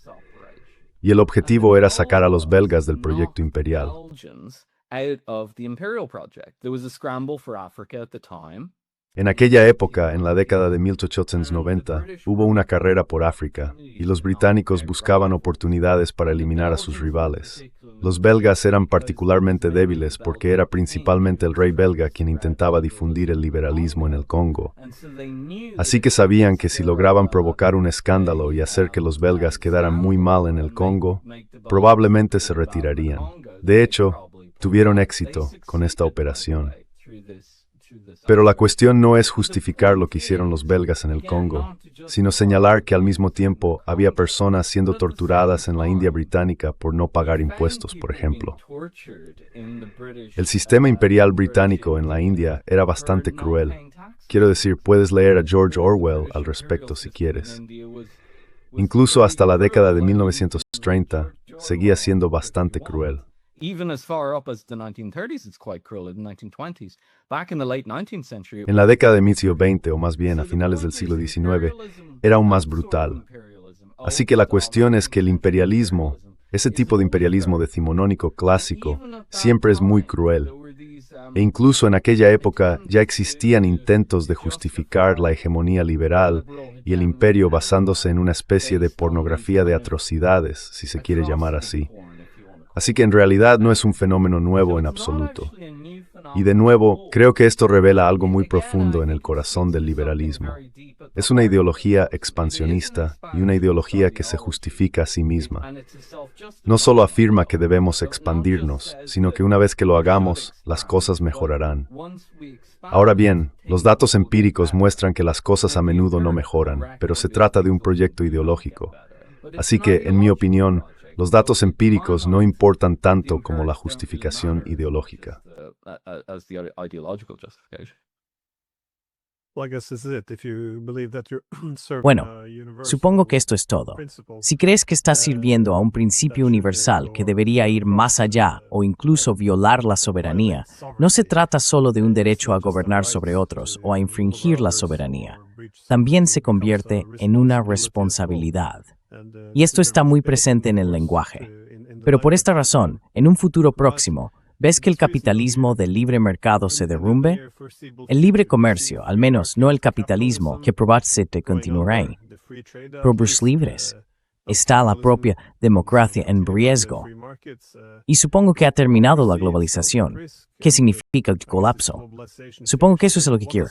y el objetivo era sacar a los belgas del proyecto imperial. out of the imperial project. There was a scramble for Africa at the time. En aquella época, en la década de 1890, hubo una carrera por África, y los británicos buscaban oportunidades para eliminar a sus rivales. Los belgas eran particularmente débiles porque era principalmente el rey belga quien intentaba difundir el liberalismo en el Congo. Así que sabían que si lograban provocar un escándalo y hacer que los belgas quedaran muy mal en el Congo, probablemente se retirarían. De hecho, tuvieron éxito con esta operación. Pero la cuestión no es justificar lo que hicieron los belgas en el Congo, sino señalar que al mismo tiempo había personas siendo torturadas en la India británica por no pagar impuestos, por ejemplo. El sistema imperial británico en la India era bastante cruel. Quiero decir, puedes leer a George Orwell al respecto si quieres. Incluso hasta la década de 1930, seguía siendo bastante cruel. Even as far up as the 1930s, it's quite cruel in the 1920s. Back in the late 19th century, En la década de siglo XX, o más bien a finales del siglo XIX, era aún más brutal. Así que la cuestión es que el imperialismo, ese tipo de imperialismo decimonónico clásico, siempre es muy cruel. E incluso en aquella época ya existían intentos de justificar la hegemonía liberal y el imperio basándose en una especie de pornografía de atrocidades, si se quiere llamar así. Así que en realidad no es un fenómeno nuevo en absoluto. Y de nuevo, creo que esto revela algo muy profundo en el corazón del liberalismo. Es una ideología expansionista y una ideología que se justifica a sí misma. No solo afirma que debemos expandirnos, sino que una vez que lo hagamos, las cosas mejorarán. Ahora bien, los datos empíricos muestran que las cosas a menudo no mejoran, pero se trata de un proyecto ideológico. Así que, en mi opinión, los datos empíricos no importan tanto como la justificación ideológica. Bueno, supongo que esto es todo. Si crees que estás sirviendo a un principio universal que debería ir más allá o incluso violar la soberanía, no se trata solo de un derecho a gobernar sobre otros o a infringir la soberanía. También se convierte en una responsabilidad. Y esto está muy presente en el lenguaje. Pero por esta razón, en un futuro próximo, ¿ves que el capitalismo del libre mercado se derrumbe? El libre comercio, al menos no el capitalismo, que probablemente continuará. Pobres libres. Está la propia democracia en riesgo. Y supongo que ha terminado la globalización. ¿Qué significa el colapso? Supongo que eso es lo que quiere.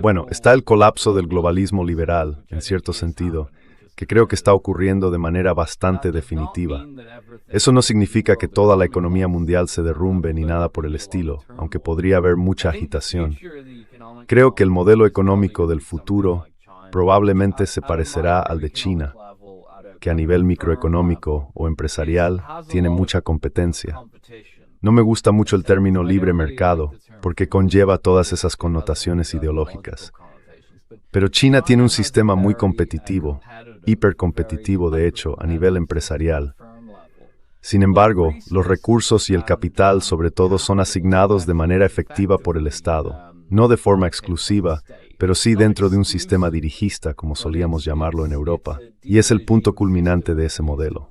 Bueno, está el colapso del globalismo liberal, en cierto sentido, que creo que está ocurriendo de manera bastante definitiva. Eso no significa que toda la economía mundial se derrumbe ni nada por el estilo, aunque podría haber mucha agitación. Creo que el modelo económico del futuro probablemente se parecerá al de China, que a nivel microeconómico o empresarial tiene mucha competencia. No me gusta mucho el término libre mercado, porque conlleva todas esas connotaciones ideológicas. Pero China tiene un sistema muy competitivo, hipercompetitivo de hecho, a nivel empresarial. Sin embargo, los recursos y el capital sobre todo son asignados de manera efectiva por el Estado, no de forma exclusiva, pero sí dentro de un sistema dirigista, como solíamos llamarlo en Europa, y es el punto culminante de ese modelo.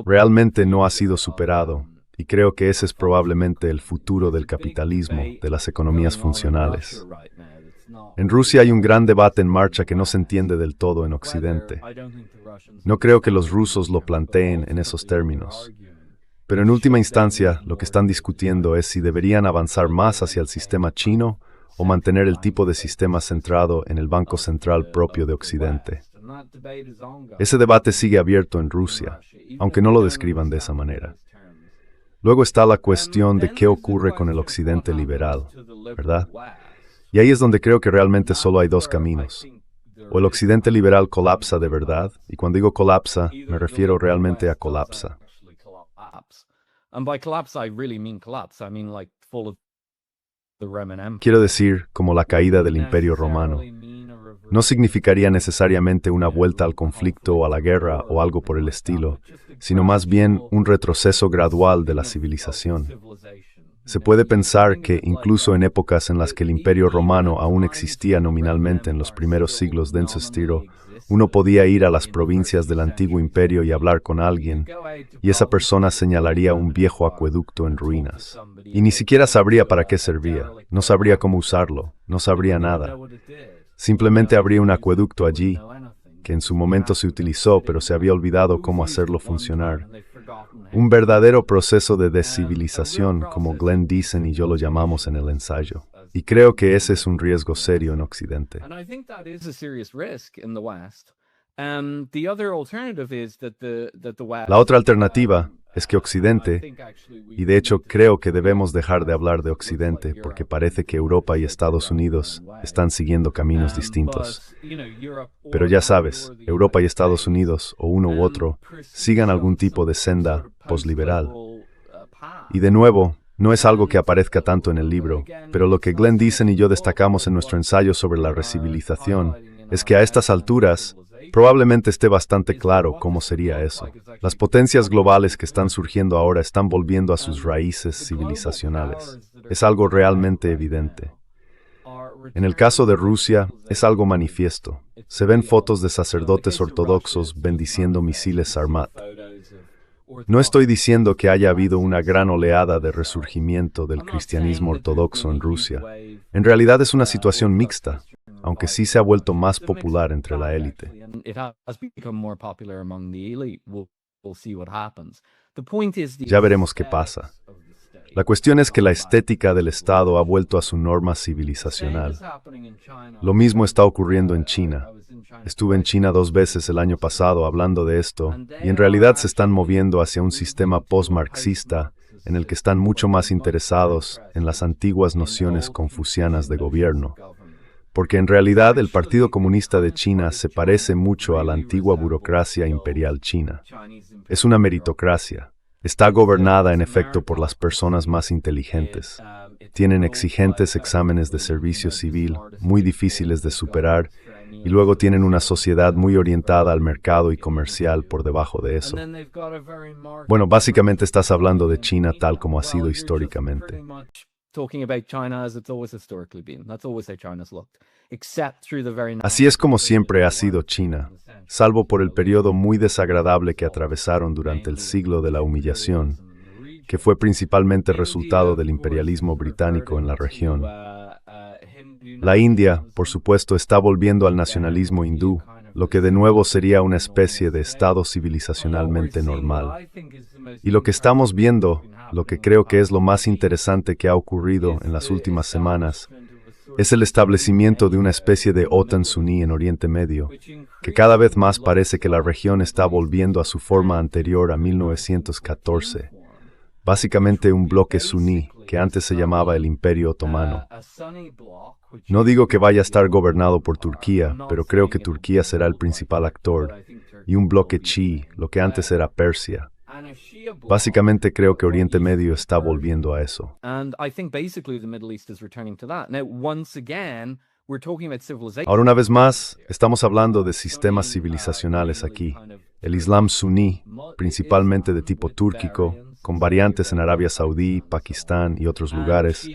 Realmente no ha sido superado, y creo que ese es probablemente el futuro del capitalismo, de las economías funcionales. En Rusia hay un gran debate en marcha que no se entiende del todo en Occidente. No creo que los rusos lo planteen en esos términos. Pero en última instancia, lo que están discutiendo es si deberían avanzar más hacia el sistema chino o mantener el tipo de sistema centrado en el Banco Central propio de Occidente. Ese debate sigue abierto en Rusia, aunque no lo describan de esa manera. Luego está la cuestión de qué ocurre con el Occidente liberal, ¿verdad? Y ahí es donde creo que realmente solo hay dos caminos. O el Occidente liberal colapsa de verdad, y cuando digo colapsa, me refiero realmente a colapsa. Quiero decir, como la caída del Imperio Romano. No significaría necesariamente una vuelta al conflicto o a la guerra o algo por el estilo, sino más bien un retroceso gradual de la civilización. Se puede pensar que, incluso en épocas en las que el Imperio Romano aún existía nominalmente en los primeros siglos de nuestro siglo, uno podía ir a las provincias del antiguo imperio y hablar con alguien, y esa persona señalaría un viejo acueducto en ruinas. Y ni siquiera sabría para qué servía, no sabría cómo usarlo, no sabría nada. Simplemente habría un acueducto allí, que en su momento se utilizó, pero se había olvidado cómo hacerlo funcionar. Un verdadero proceso de descivilización, como Glenn Deason y yo lo llamamos en el ensayo. Y creo que ese es un riesgo serio en Occidente. La otra alternativa es que Occidente, y de hecho creo que debemos dejar de hablar de Occidente porque parece que Europa y Estados Unidos están siguiendo caminos distintos. Pero ya sabes, Europa y Estados Unidos, o uno u otro, sigan algún tipo de senda posliberal. Y de nuevo, no es algo que aparezca tanto en el libro, pero lo que Glenn Deason y yo destacamos en nuestro ensayo sobre la recivilización es que a estas alturas probablemente esté bastante claro cómo sería eso. Las potencias globales que están surgiendo ahora están volviendo a sus raíces civilizacionales. Es algo realmente evidente. En el caso de Rusia, es algo manifiesto. Se ven fotos de sacerdotes ortodoxos bendiciendo misiles Sarmat. No estoy diciendo que haya habido una gran oleada de resurgimiento del cristianismo ortodoxo en Rusia. En realidad es una situación mixta, aunque sí se ha vuelto más popular entre la élite. Ya veremos qué pasa. La cuestión es que la estética del Estado ha vuelto a su norma civilizacional. Lo mismo está ocurriendo en China. Estuve en China 2 veces el año pasado hablando de esto, y en realidad se están moviendo hacia un sistema post-marxista en el que están mucho más interesados en las antiguas nociones confucianas de gobierno. Porque en realidad el Partido Comunista de China se parece mucho a la antigua burocracia imperial china. Es una meritocracia. Está gobernada en efecto por las personas más inteligentes. Tienen exigentes exámenes de servicio civil, muy difíciles de superar, y luego tienen una sociedad muy orientada al mercado y comercial por debajo de eso. Bueno, básicamente estás hablando de China tal como ha sido históricamente. Así es como siempre ha sido China, salvo por el periodo muy desagradable que atravesaron durante el siglo de la humillación, que fue principalmente resultado del imperialismo británico en la región. La India, por supuesto, está volviendo al nacionalismo hindú, lo que de nuevo sería una especie de estado civilizacionalmente normal. Y lo que estamos viendo, lo que creo que es lo más interesante que ha ocurrido en las últimas semanas, es el establecimiento de una especie de OTAN suní en Oriente Medio, que cada vez más parece que la región está volviendo a su forma anterior a 1914. Básicamente un bloque suní, que antes se llamaba el Imperio Otomano. No digo que vaya a estar gobernado por Turquía, pero creo que Turquía será el principal actor, y un bloque chií, lo que antes era Persia. Básicamente creo que Oriente Medio está volviendo a eso. Ahora una vez más, estamos hablando de sistemas civilizacionales aquí. El Islam suní, principalmente de tipo túrquico, con variantes en Arabia Saudí, Pakistán y otros lugares,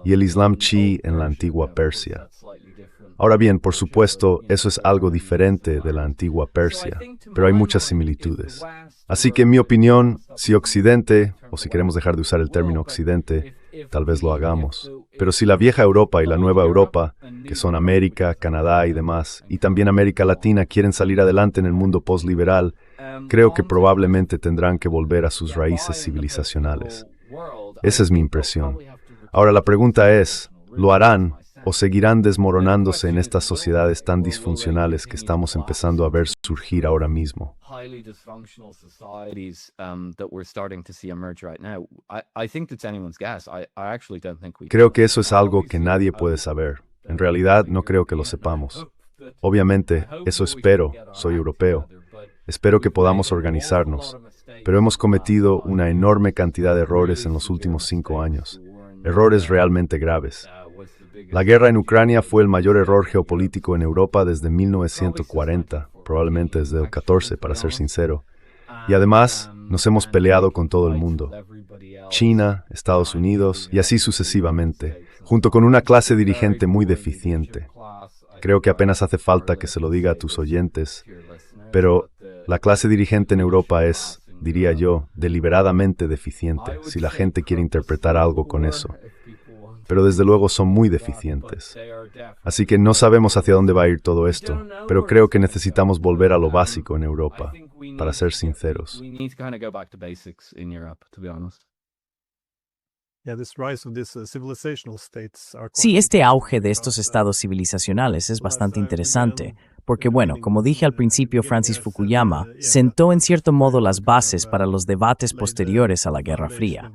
y el Islam chií en la antigua Persia. Ahora bien, por supuesto, eso es algo diferente de la antigua Persia, pero hay muchas similitudes. Así que en mi opinión, si Occidente, o si queremos dejar de usar el término Occidente, tal vez lo hagamos. Pero si la vieja Europa y la nueva Europa, que son América, Canadá y demás, y también América Latina quieren salir adelante en el mundo postliberal, creo que probablemente tendrán que volver a sus raíces civilizacionales. Esa es mi impresión. Ahora la pregunta es, ¿lo harán o seguirán desmoronándose en estas sociedades tan disfuncionales que estamos empezando a ver surgir ahora mismo? Creo que eso es algo que nadie puede saber. En realidad, no creo que lo sepamos. Obviamente, eso espero, soy europeo. Espero que podamos organizarnos, pero hemos cometido una enorme cantidad de errores en los últimos 5 años. Errores realmente graves. La guerra en Ucrania fue el mayor error geopolítico en Europa desde 1940, probablemente desde el 14, para ser sincero. Y además, Nos hemos peleado con todo el mundo. China, Estados Unidos y así sucesivamente, junto con una clase dirigente muy deficiente. Creo que apenas hace falta que se lo diga a tus oyentes, pero la clase dirigente en Europa es, diría yo, deliberadamente deficiente, si la gente quiere interpretar algo con eso. Pero desde luego son muy deficientes. Así que no sabemos hacia dónde va a ir todo esto, pero creo que necesitamos volver a lo básico en Europa, para ser sinceros. Sí, este auge de estos estados civilizacionales es bastante interesante, porque bueno, como dije al principio, Francis Fukuyama sentó en cierto modo las bases para los debates posteriores a la Guerra Fría.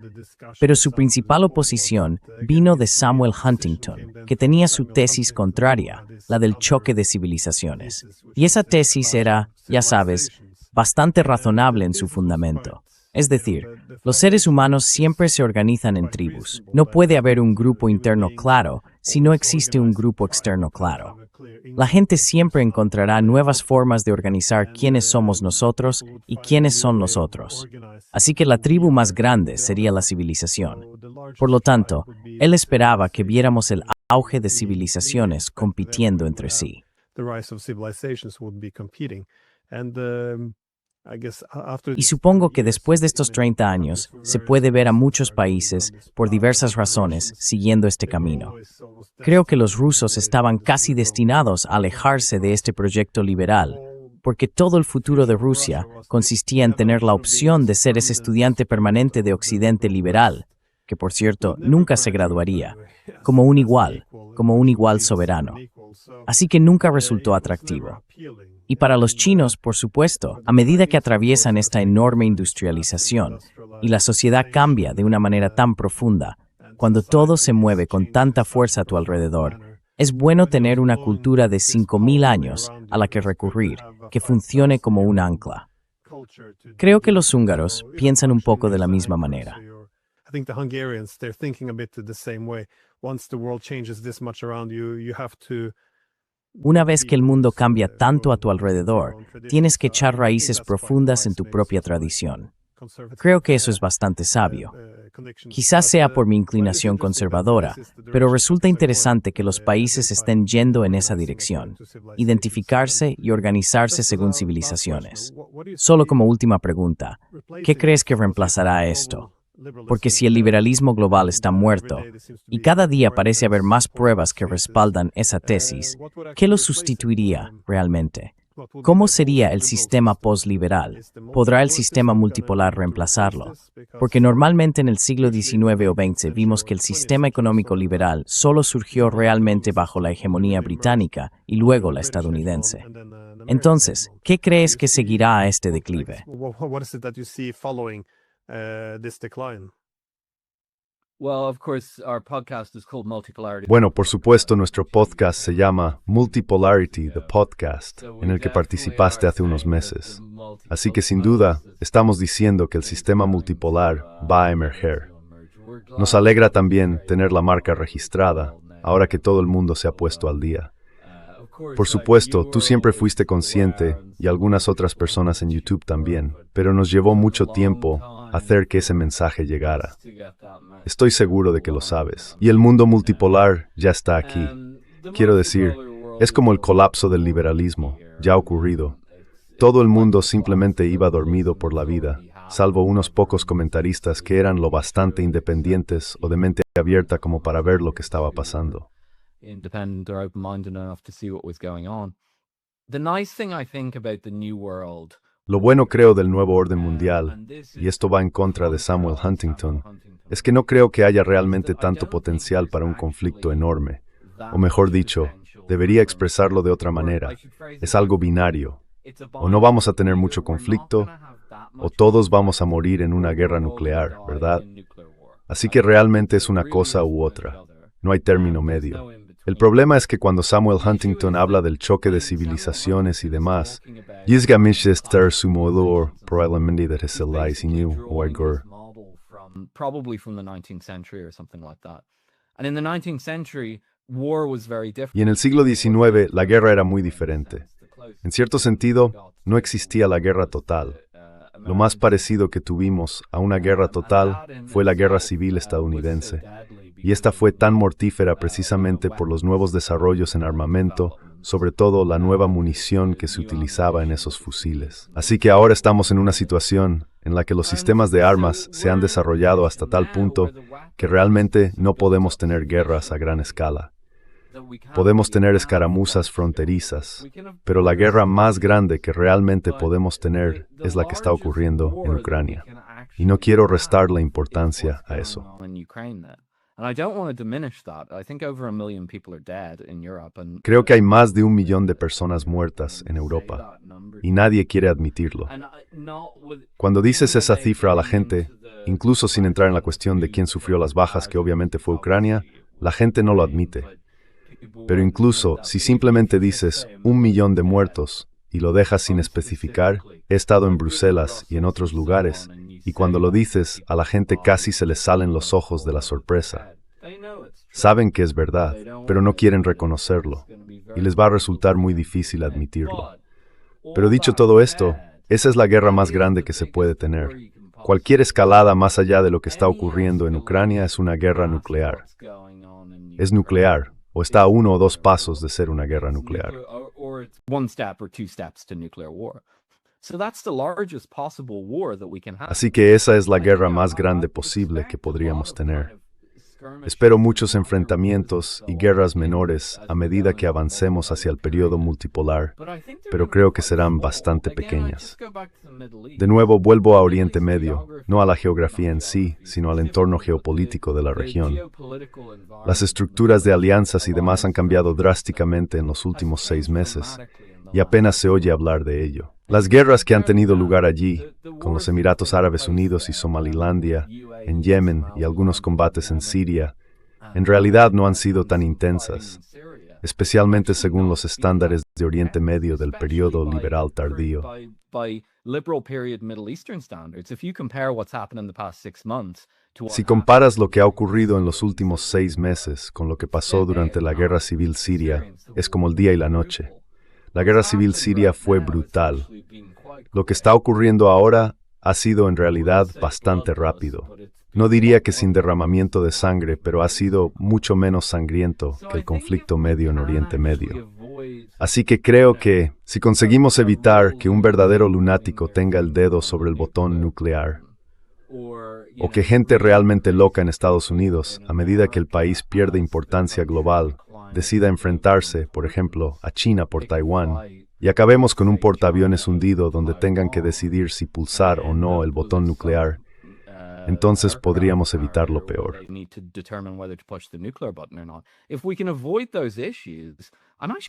Pero su principal oposición vino de Samuel Huntington, que tenía su tesis contraria, la del choque de civilizaciones. Y esa tesis era, ya sabes, bastante razonable en su fundamento. Es decir, los seres humanos siempre se organizan en tribus. No puede haber un grupo interno claro si no existe un grupo externo claro. La gente siempre encontrará nuevas formas de organizar quiénes somos nosotros y quiénes son los otros. Así que la tribu más grande sería la civilización. Por lo tanto, él esperaba que viéramos el auge de civilizaciones compitiendo entre sí. Y supongo que después de estos 30 años, se puede ver a muchos países, por diversas razones, siguiendo este camino. Creo que los rusos estaban casi destinados a alejarse de este proyecto liberal, porque todo el futuro de Rusia consistía en tener la opción de ser ese estudiante permanente de Occidente liberal, que por cierto nunca se graduaría, como un igual soberano. Así que nunca resultó atractivo. Y para los chinos, por supuesto, a medida que atraviesan esta enorme industrialización y la sociedad cambia de una manera tan profunda, cuando todo se mueve con tanta fuerza a tu alrededor, es bueno tener una cultura de 5.000 años a la que recurrir, que funcione como un ancla. Creo que los húngaros piensan un poco de la misma manera. Una vez que el mundo cambia tanto a tu alrededor, tienes que echar raíces profundas en tu propia tradición. Creo que eso es bastante sabio. Quizás sea por mi inclinación conservadora, pero resulta interesante que los países estén yendo en esa dirección, identificarse y organizarse según civilizaciones. Solo como última pregunta, ¿qué crees que reemplazará a esto? Porque si el liberalismo global está muerto, y cada día parece haber más pruebas que respaldan esa tesis, ¿qué lo sustituiría realmente? ¿Cómo sería el sistema postliberal? ¿Podrá el sistema multipolar reemplazarlo? Porque normalmente en el siglo XIX o XX vimos que el sistema económico liberal solo surgió realmente bajo la hegemonía británica y luego la estadounidense. Entonces, ¿qué crees que seguirá a este declive? Bueno, por supuesto, nuestro podcast se llama Multipolarity, the Podcast, en el que participaste hace unos meses. Así que sin duda, estamos diciendo que el sistema multipolar va a emerger. Nos alegra también tener la marca registrada, ahora que todo el mundo se ha puesto al día. Por supuesto, tú siempre fuiste consciente, y algunas otras personas en YouTube también, pero nos llevó mucho tiempo hacer que ese mensaje llegara. Estoy seguro de que lo sabes. Y el mundo multipolar ya está aquí. Quiero decir, es como el colapso del liberalismo, ya ha ocurrido. Todo el mundo simplemente iba dormido por la vida, salvo unos pocos comentaristas que eran lo bastante independientes o de mente abierta como para ver lo que estaba pasando. Independent or open-minded enough to see what was going on. The nice thing I think about the New World. Lo bueno creo del nuevo orden mundial, y esto va en contra de Samuel Huntington, es que no creo que haya realmente tanto potencial para un conflicto enorme. O mejor dicho, debería expresarlo de otra manera. Es algo binario. O no vamos a tener mucho conflicto, o todos vamos a morir en una guerra nuclear, ¿verdad? Así que realmente es una cosa u otra. No hay término medio. El problema es que cuando Samuel Huntington habla del choque de civilizaciones y demás, probably from the 19th century or something like that. And in the 19th century, war was very different. Y en el siglo XIX, la guerra era muy diferente. En cierto sentido, no existía la guerra total. Lo más parecido que tuvimos a una guerra total fue la Guerra Civil estadounidense, y esta fue tan mortífera precisamente por los nuevos desarrollos en armamento, sobre todo la nueva munición que se utilizaba en esos fusiles. Así que ahora estamos en una situación en la que los sistemas de armas se han desarrollado hasta tal punto que realmente no podemos tener guerras a gran escala. Podemos tener escaramuzas fronterizas, pero la guerra más grande que realmente podemos tener es la que está ocurriendo en Ucrania. Y no quiero restar la importancia a eso. Creo que hay más de 1 millón de personas muertas en Europa, y nadie quiere admitirlo. Cuando dices esa cifra a la gente, incluso sin entrar en la cuestión de quién sufrió las bajas, que obviamente fue Ucrania, la gente no lo admite. Pero incluso si simplemente dices 1 millón de muertos y lo dejas sin especificar, he estado en Bruselas y en otros lugares, y cuando lo dices, a la gente casi se les salen los ojos de la sorpresa. Saben que es verdad, pero no quieren reconocerlo, y les va a resultar muy difícil admitirlo. Pero dicho todo esto, esa es la guerra más grande que se puede tener. Cualquier escalada más allá de lo que está ocurriendo en Ucrania es una guerra nuclear. Es nuclear, o está a 1 o 2 pasos de ser una guerra nuclear. Así que esa es la guerra más grande posible que podríamos tener. Espero muchos enfrentamientos y guerras menores a medida que avancemos hacia el periodo multipolar, pero creo que serán bastante pequeñas. De nuevo, vuelvo a Oriente Medio, no a la geografía en sí, sino al entorno geopolítico de la región. Las estructuras de alianzas y demás han cambiado drásticamente en los últimos 6 meses, y apenas se oye hablar de ello. Las guerras que han tenido lugar allí, con los Emiratos Árabes Unidos y Somalilandia, en Yemen y algunos combates en Siria, en realidad no han sido tan intensas, especialmente según los estándares de Oriente Medio del periodo liberal tardío. Si comparas lo que ha ocurrido en los últimos 6 meses con lo que pasó durante la Guerra Civil Siria, es como el día y la noche. La Guerra Civil Siria fue brutal. Lo que está ocurriendo ahora ha sido en realidad bastante rápido. No diría que sin derramamiento de sangre, pero ha sido mucho menos sangriento que el conflicto medio en Oriente Medio. Así que creo que, si conseguimos evitar que un verdadero lunático tenga el dedo sobre el botón nuclear, o que gente realmente loca en Estados Unidos, a medida que el país pierde importancia global, decida enfrentarse, por ejemplo, a China por Taiwán, y acabemos con un portaaviones hundido donde tengan que decidir si pulsar o no el botón nuclear, entonces podríamos evitar lo peor.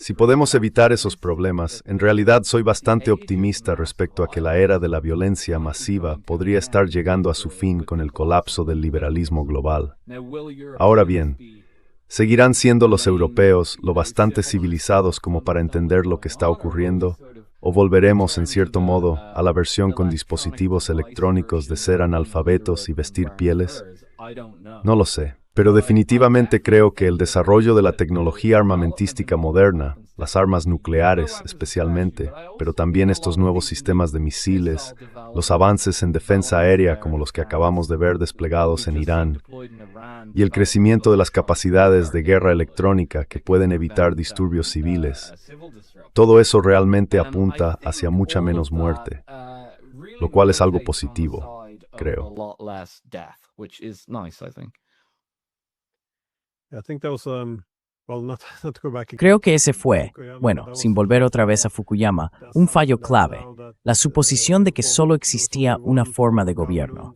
Si podemos evitar esos problemas, en realidad soy bastante optimista respecto a que la era de la violencia masiva podría estar llegando a su fin con el colapso del liberalismo global. Ahora bien, ¿seguirán siendo los europeos lo bastante civilizados como para entender lo que está ocurriendo? ¿O volveremos, en cierto modo, a la versión con dispositivos electrónicos de ser analfabetos y vestir pieles? No lo sé, pero definitivamente creo que el desarrollo de la tecnología armamentística moderna, las armas nucleares especialmente, pero también estos nuevos sistemas de misiles, los avances en defensa aérea como los que acabamos de ver desplegados en Irán, y el crecimiento de las capacidades de guerra electrónica que pueden evitar disturbios civiles, todo eso realmente apunta hacia mucha menos muerte, lo cual es algo positivo, creo. Creo que ese fue, bueno, sin volver otra vez a Fukuyama, un fallo clave, la suposición de que solo existía una forma de gobierno.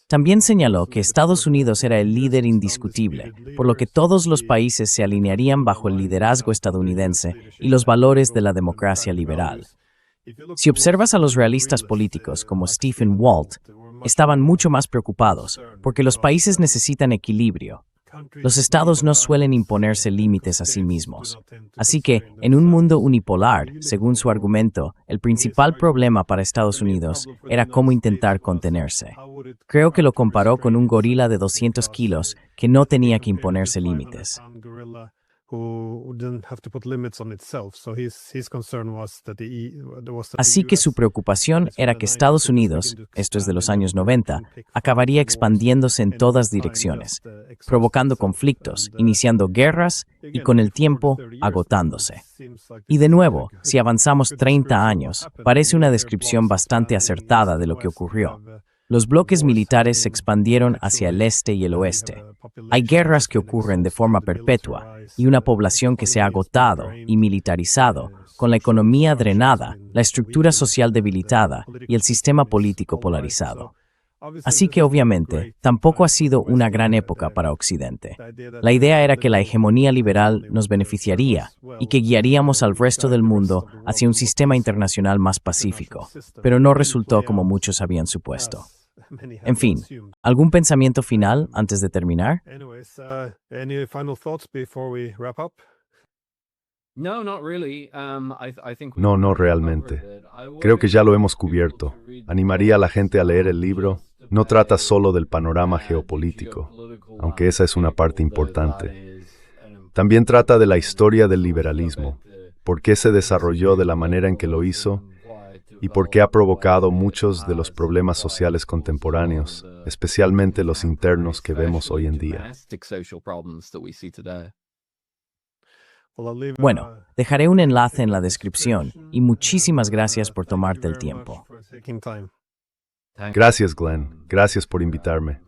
También señaló que Estados Unidos era el líder indiscutible, por lo que todos los países se alinearían bajo el liderazgo estadounidense y los valores de la democracia liberal. Si observas a los realistas políticos como Stephen Walt, estaban mucho más preocupados, porque los países necesitan equilibrio. Los estados no suelen imponerse límites a sí mismos. Así que, en un mundo unipolar, según su argumento, el principal problema para Estados Unidos era cómo intentar contenerse. Creo que lo comparó con un gorila de 200 kilos que no tenía que imponerse límites. who didn't have to put limits on itself. So his concern was that Así que su preocupación era que Estados Unidos, esto es de los años 90, acabaría expandiéndose en todas direcciones, provocando conflictos, iniciando guerras y con el tiempo agotándose. Y de nuevo, si avanzamos 30 años, parece una descripción bastante acertada de lo que ocurrió. Los bloques militares se expandieron hacia el este y el oeste. Hay guerras que ocurren de forma perpetua y una población que se ha agotado y militarizado, con la economía drenada, la estructura social debilitada y el sistema político polarizado. Así que obviamente, tampoco ha sido una gran época para Occidente. La idea era que la hegemonía liberal nos beneficiaría y que guiaríamos al resto del mundo hacia un sistema internacional más pacífico, pero no resultó como muchos habían supuesto. En fin, ¿algún pensamiento final antes de terminar? Any final thoughts before we wrap up? No, not really. I think No, no realmente. Creo que ya lo hemos cubierto. Animaría a la gente a leer el libro. No trata solo del panorama geopolítico, aunque esa es una parte importante. También trata de la historia del liberalismo, por qué se desarrolló de la manera en que lo hizo y por qué ha provocado muchos de los problemas sociales contemporáneos, especialmente los internos que vemos hoy en día. Bueno, dejaré un enlace en la descripción y muchísimas gracias por tomarte el tiempo. Gracias, Glenn. Gracias por invitarme.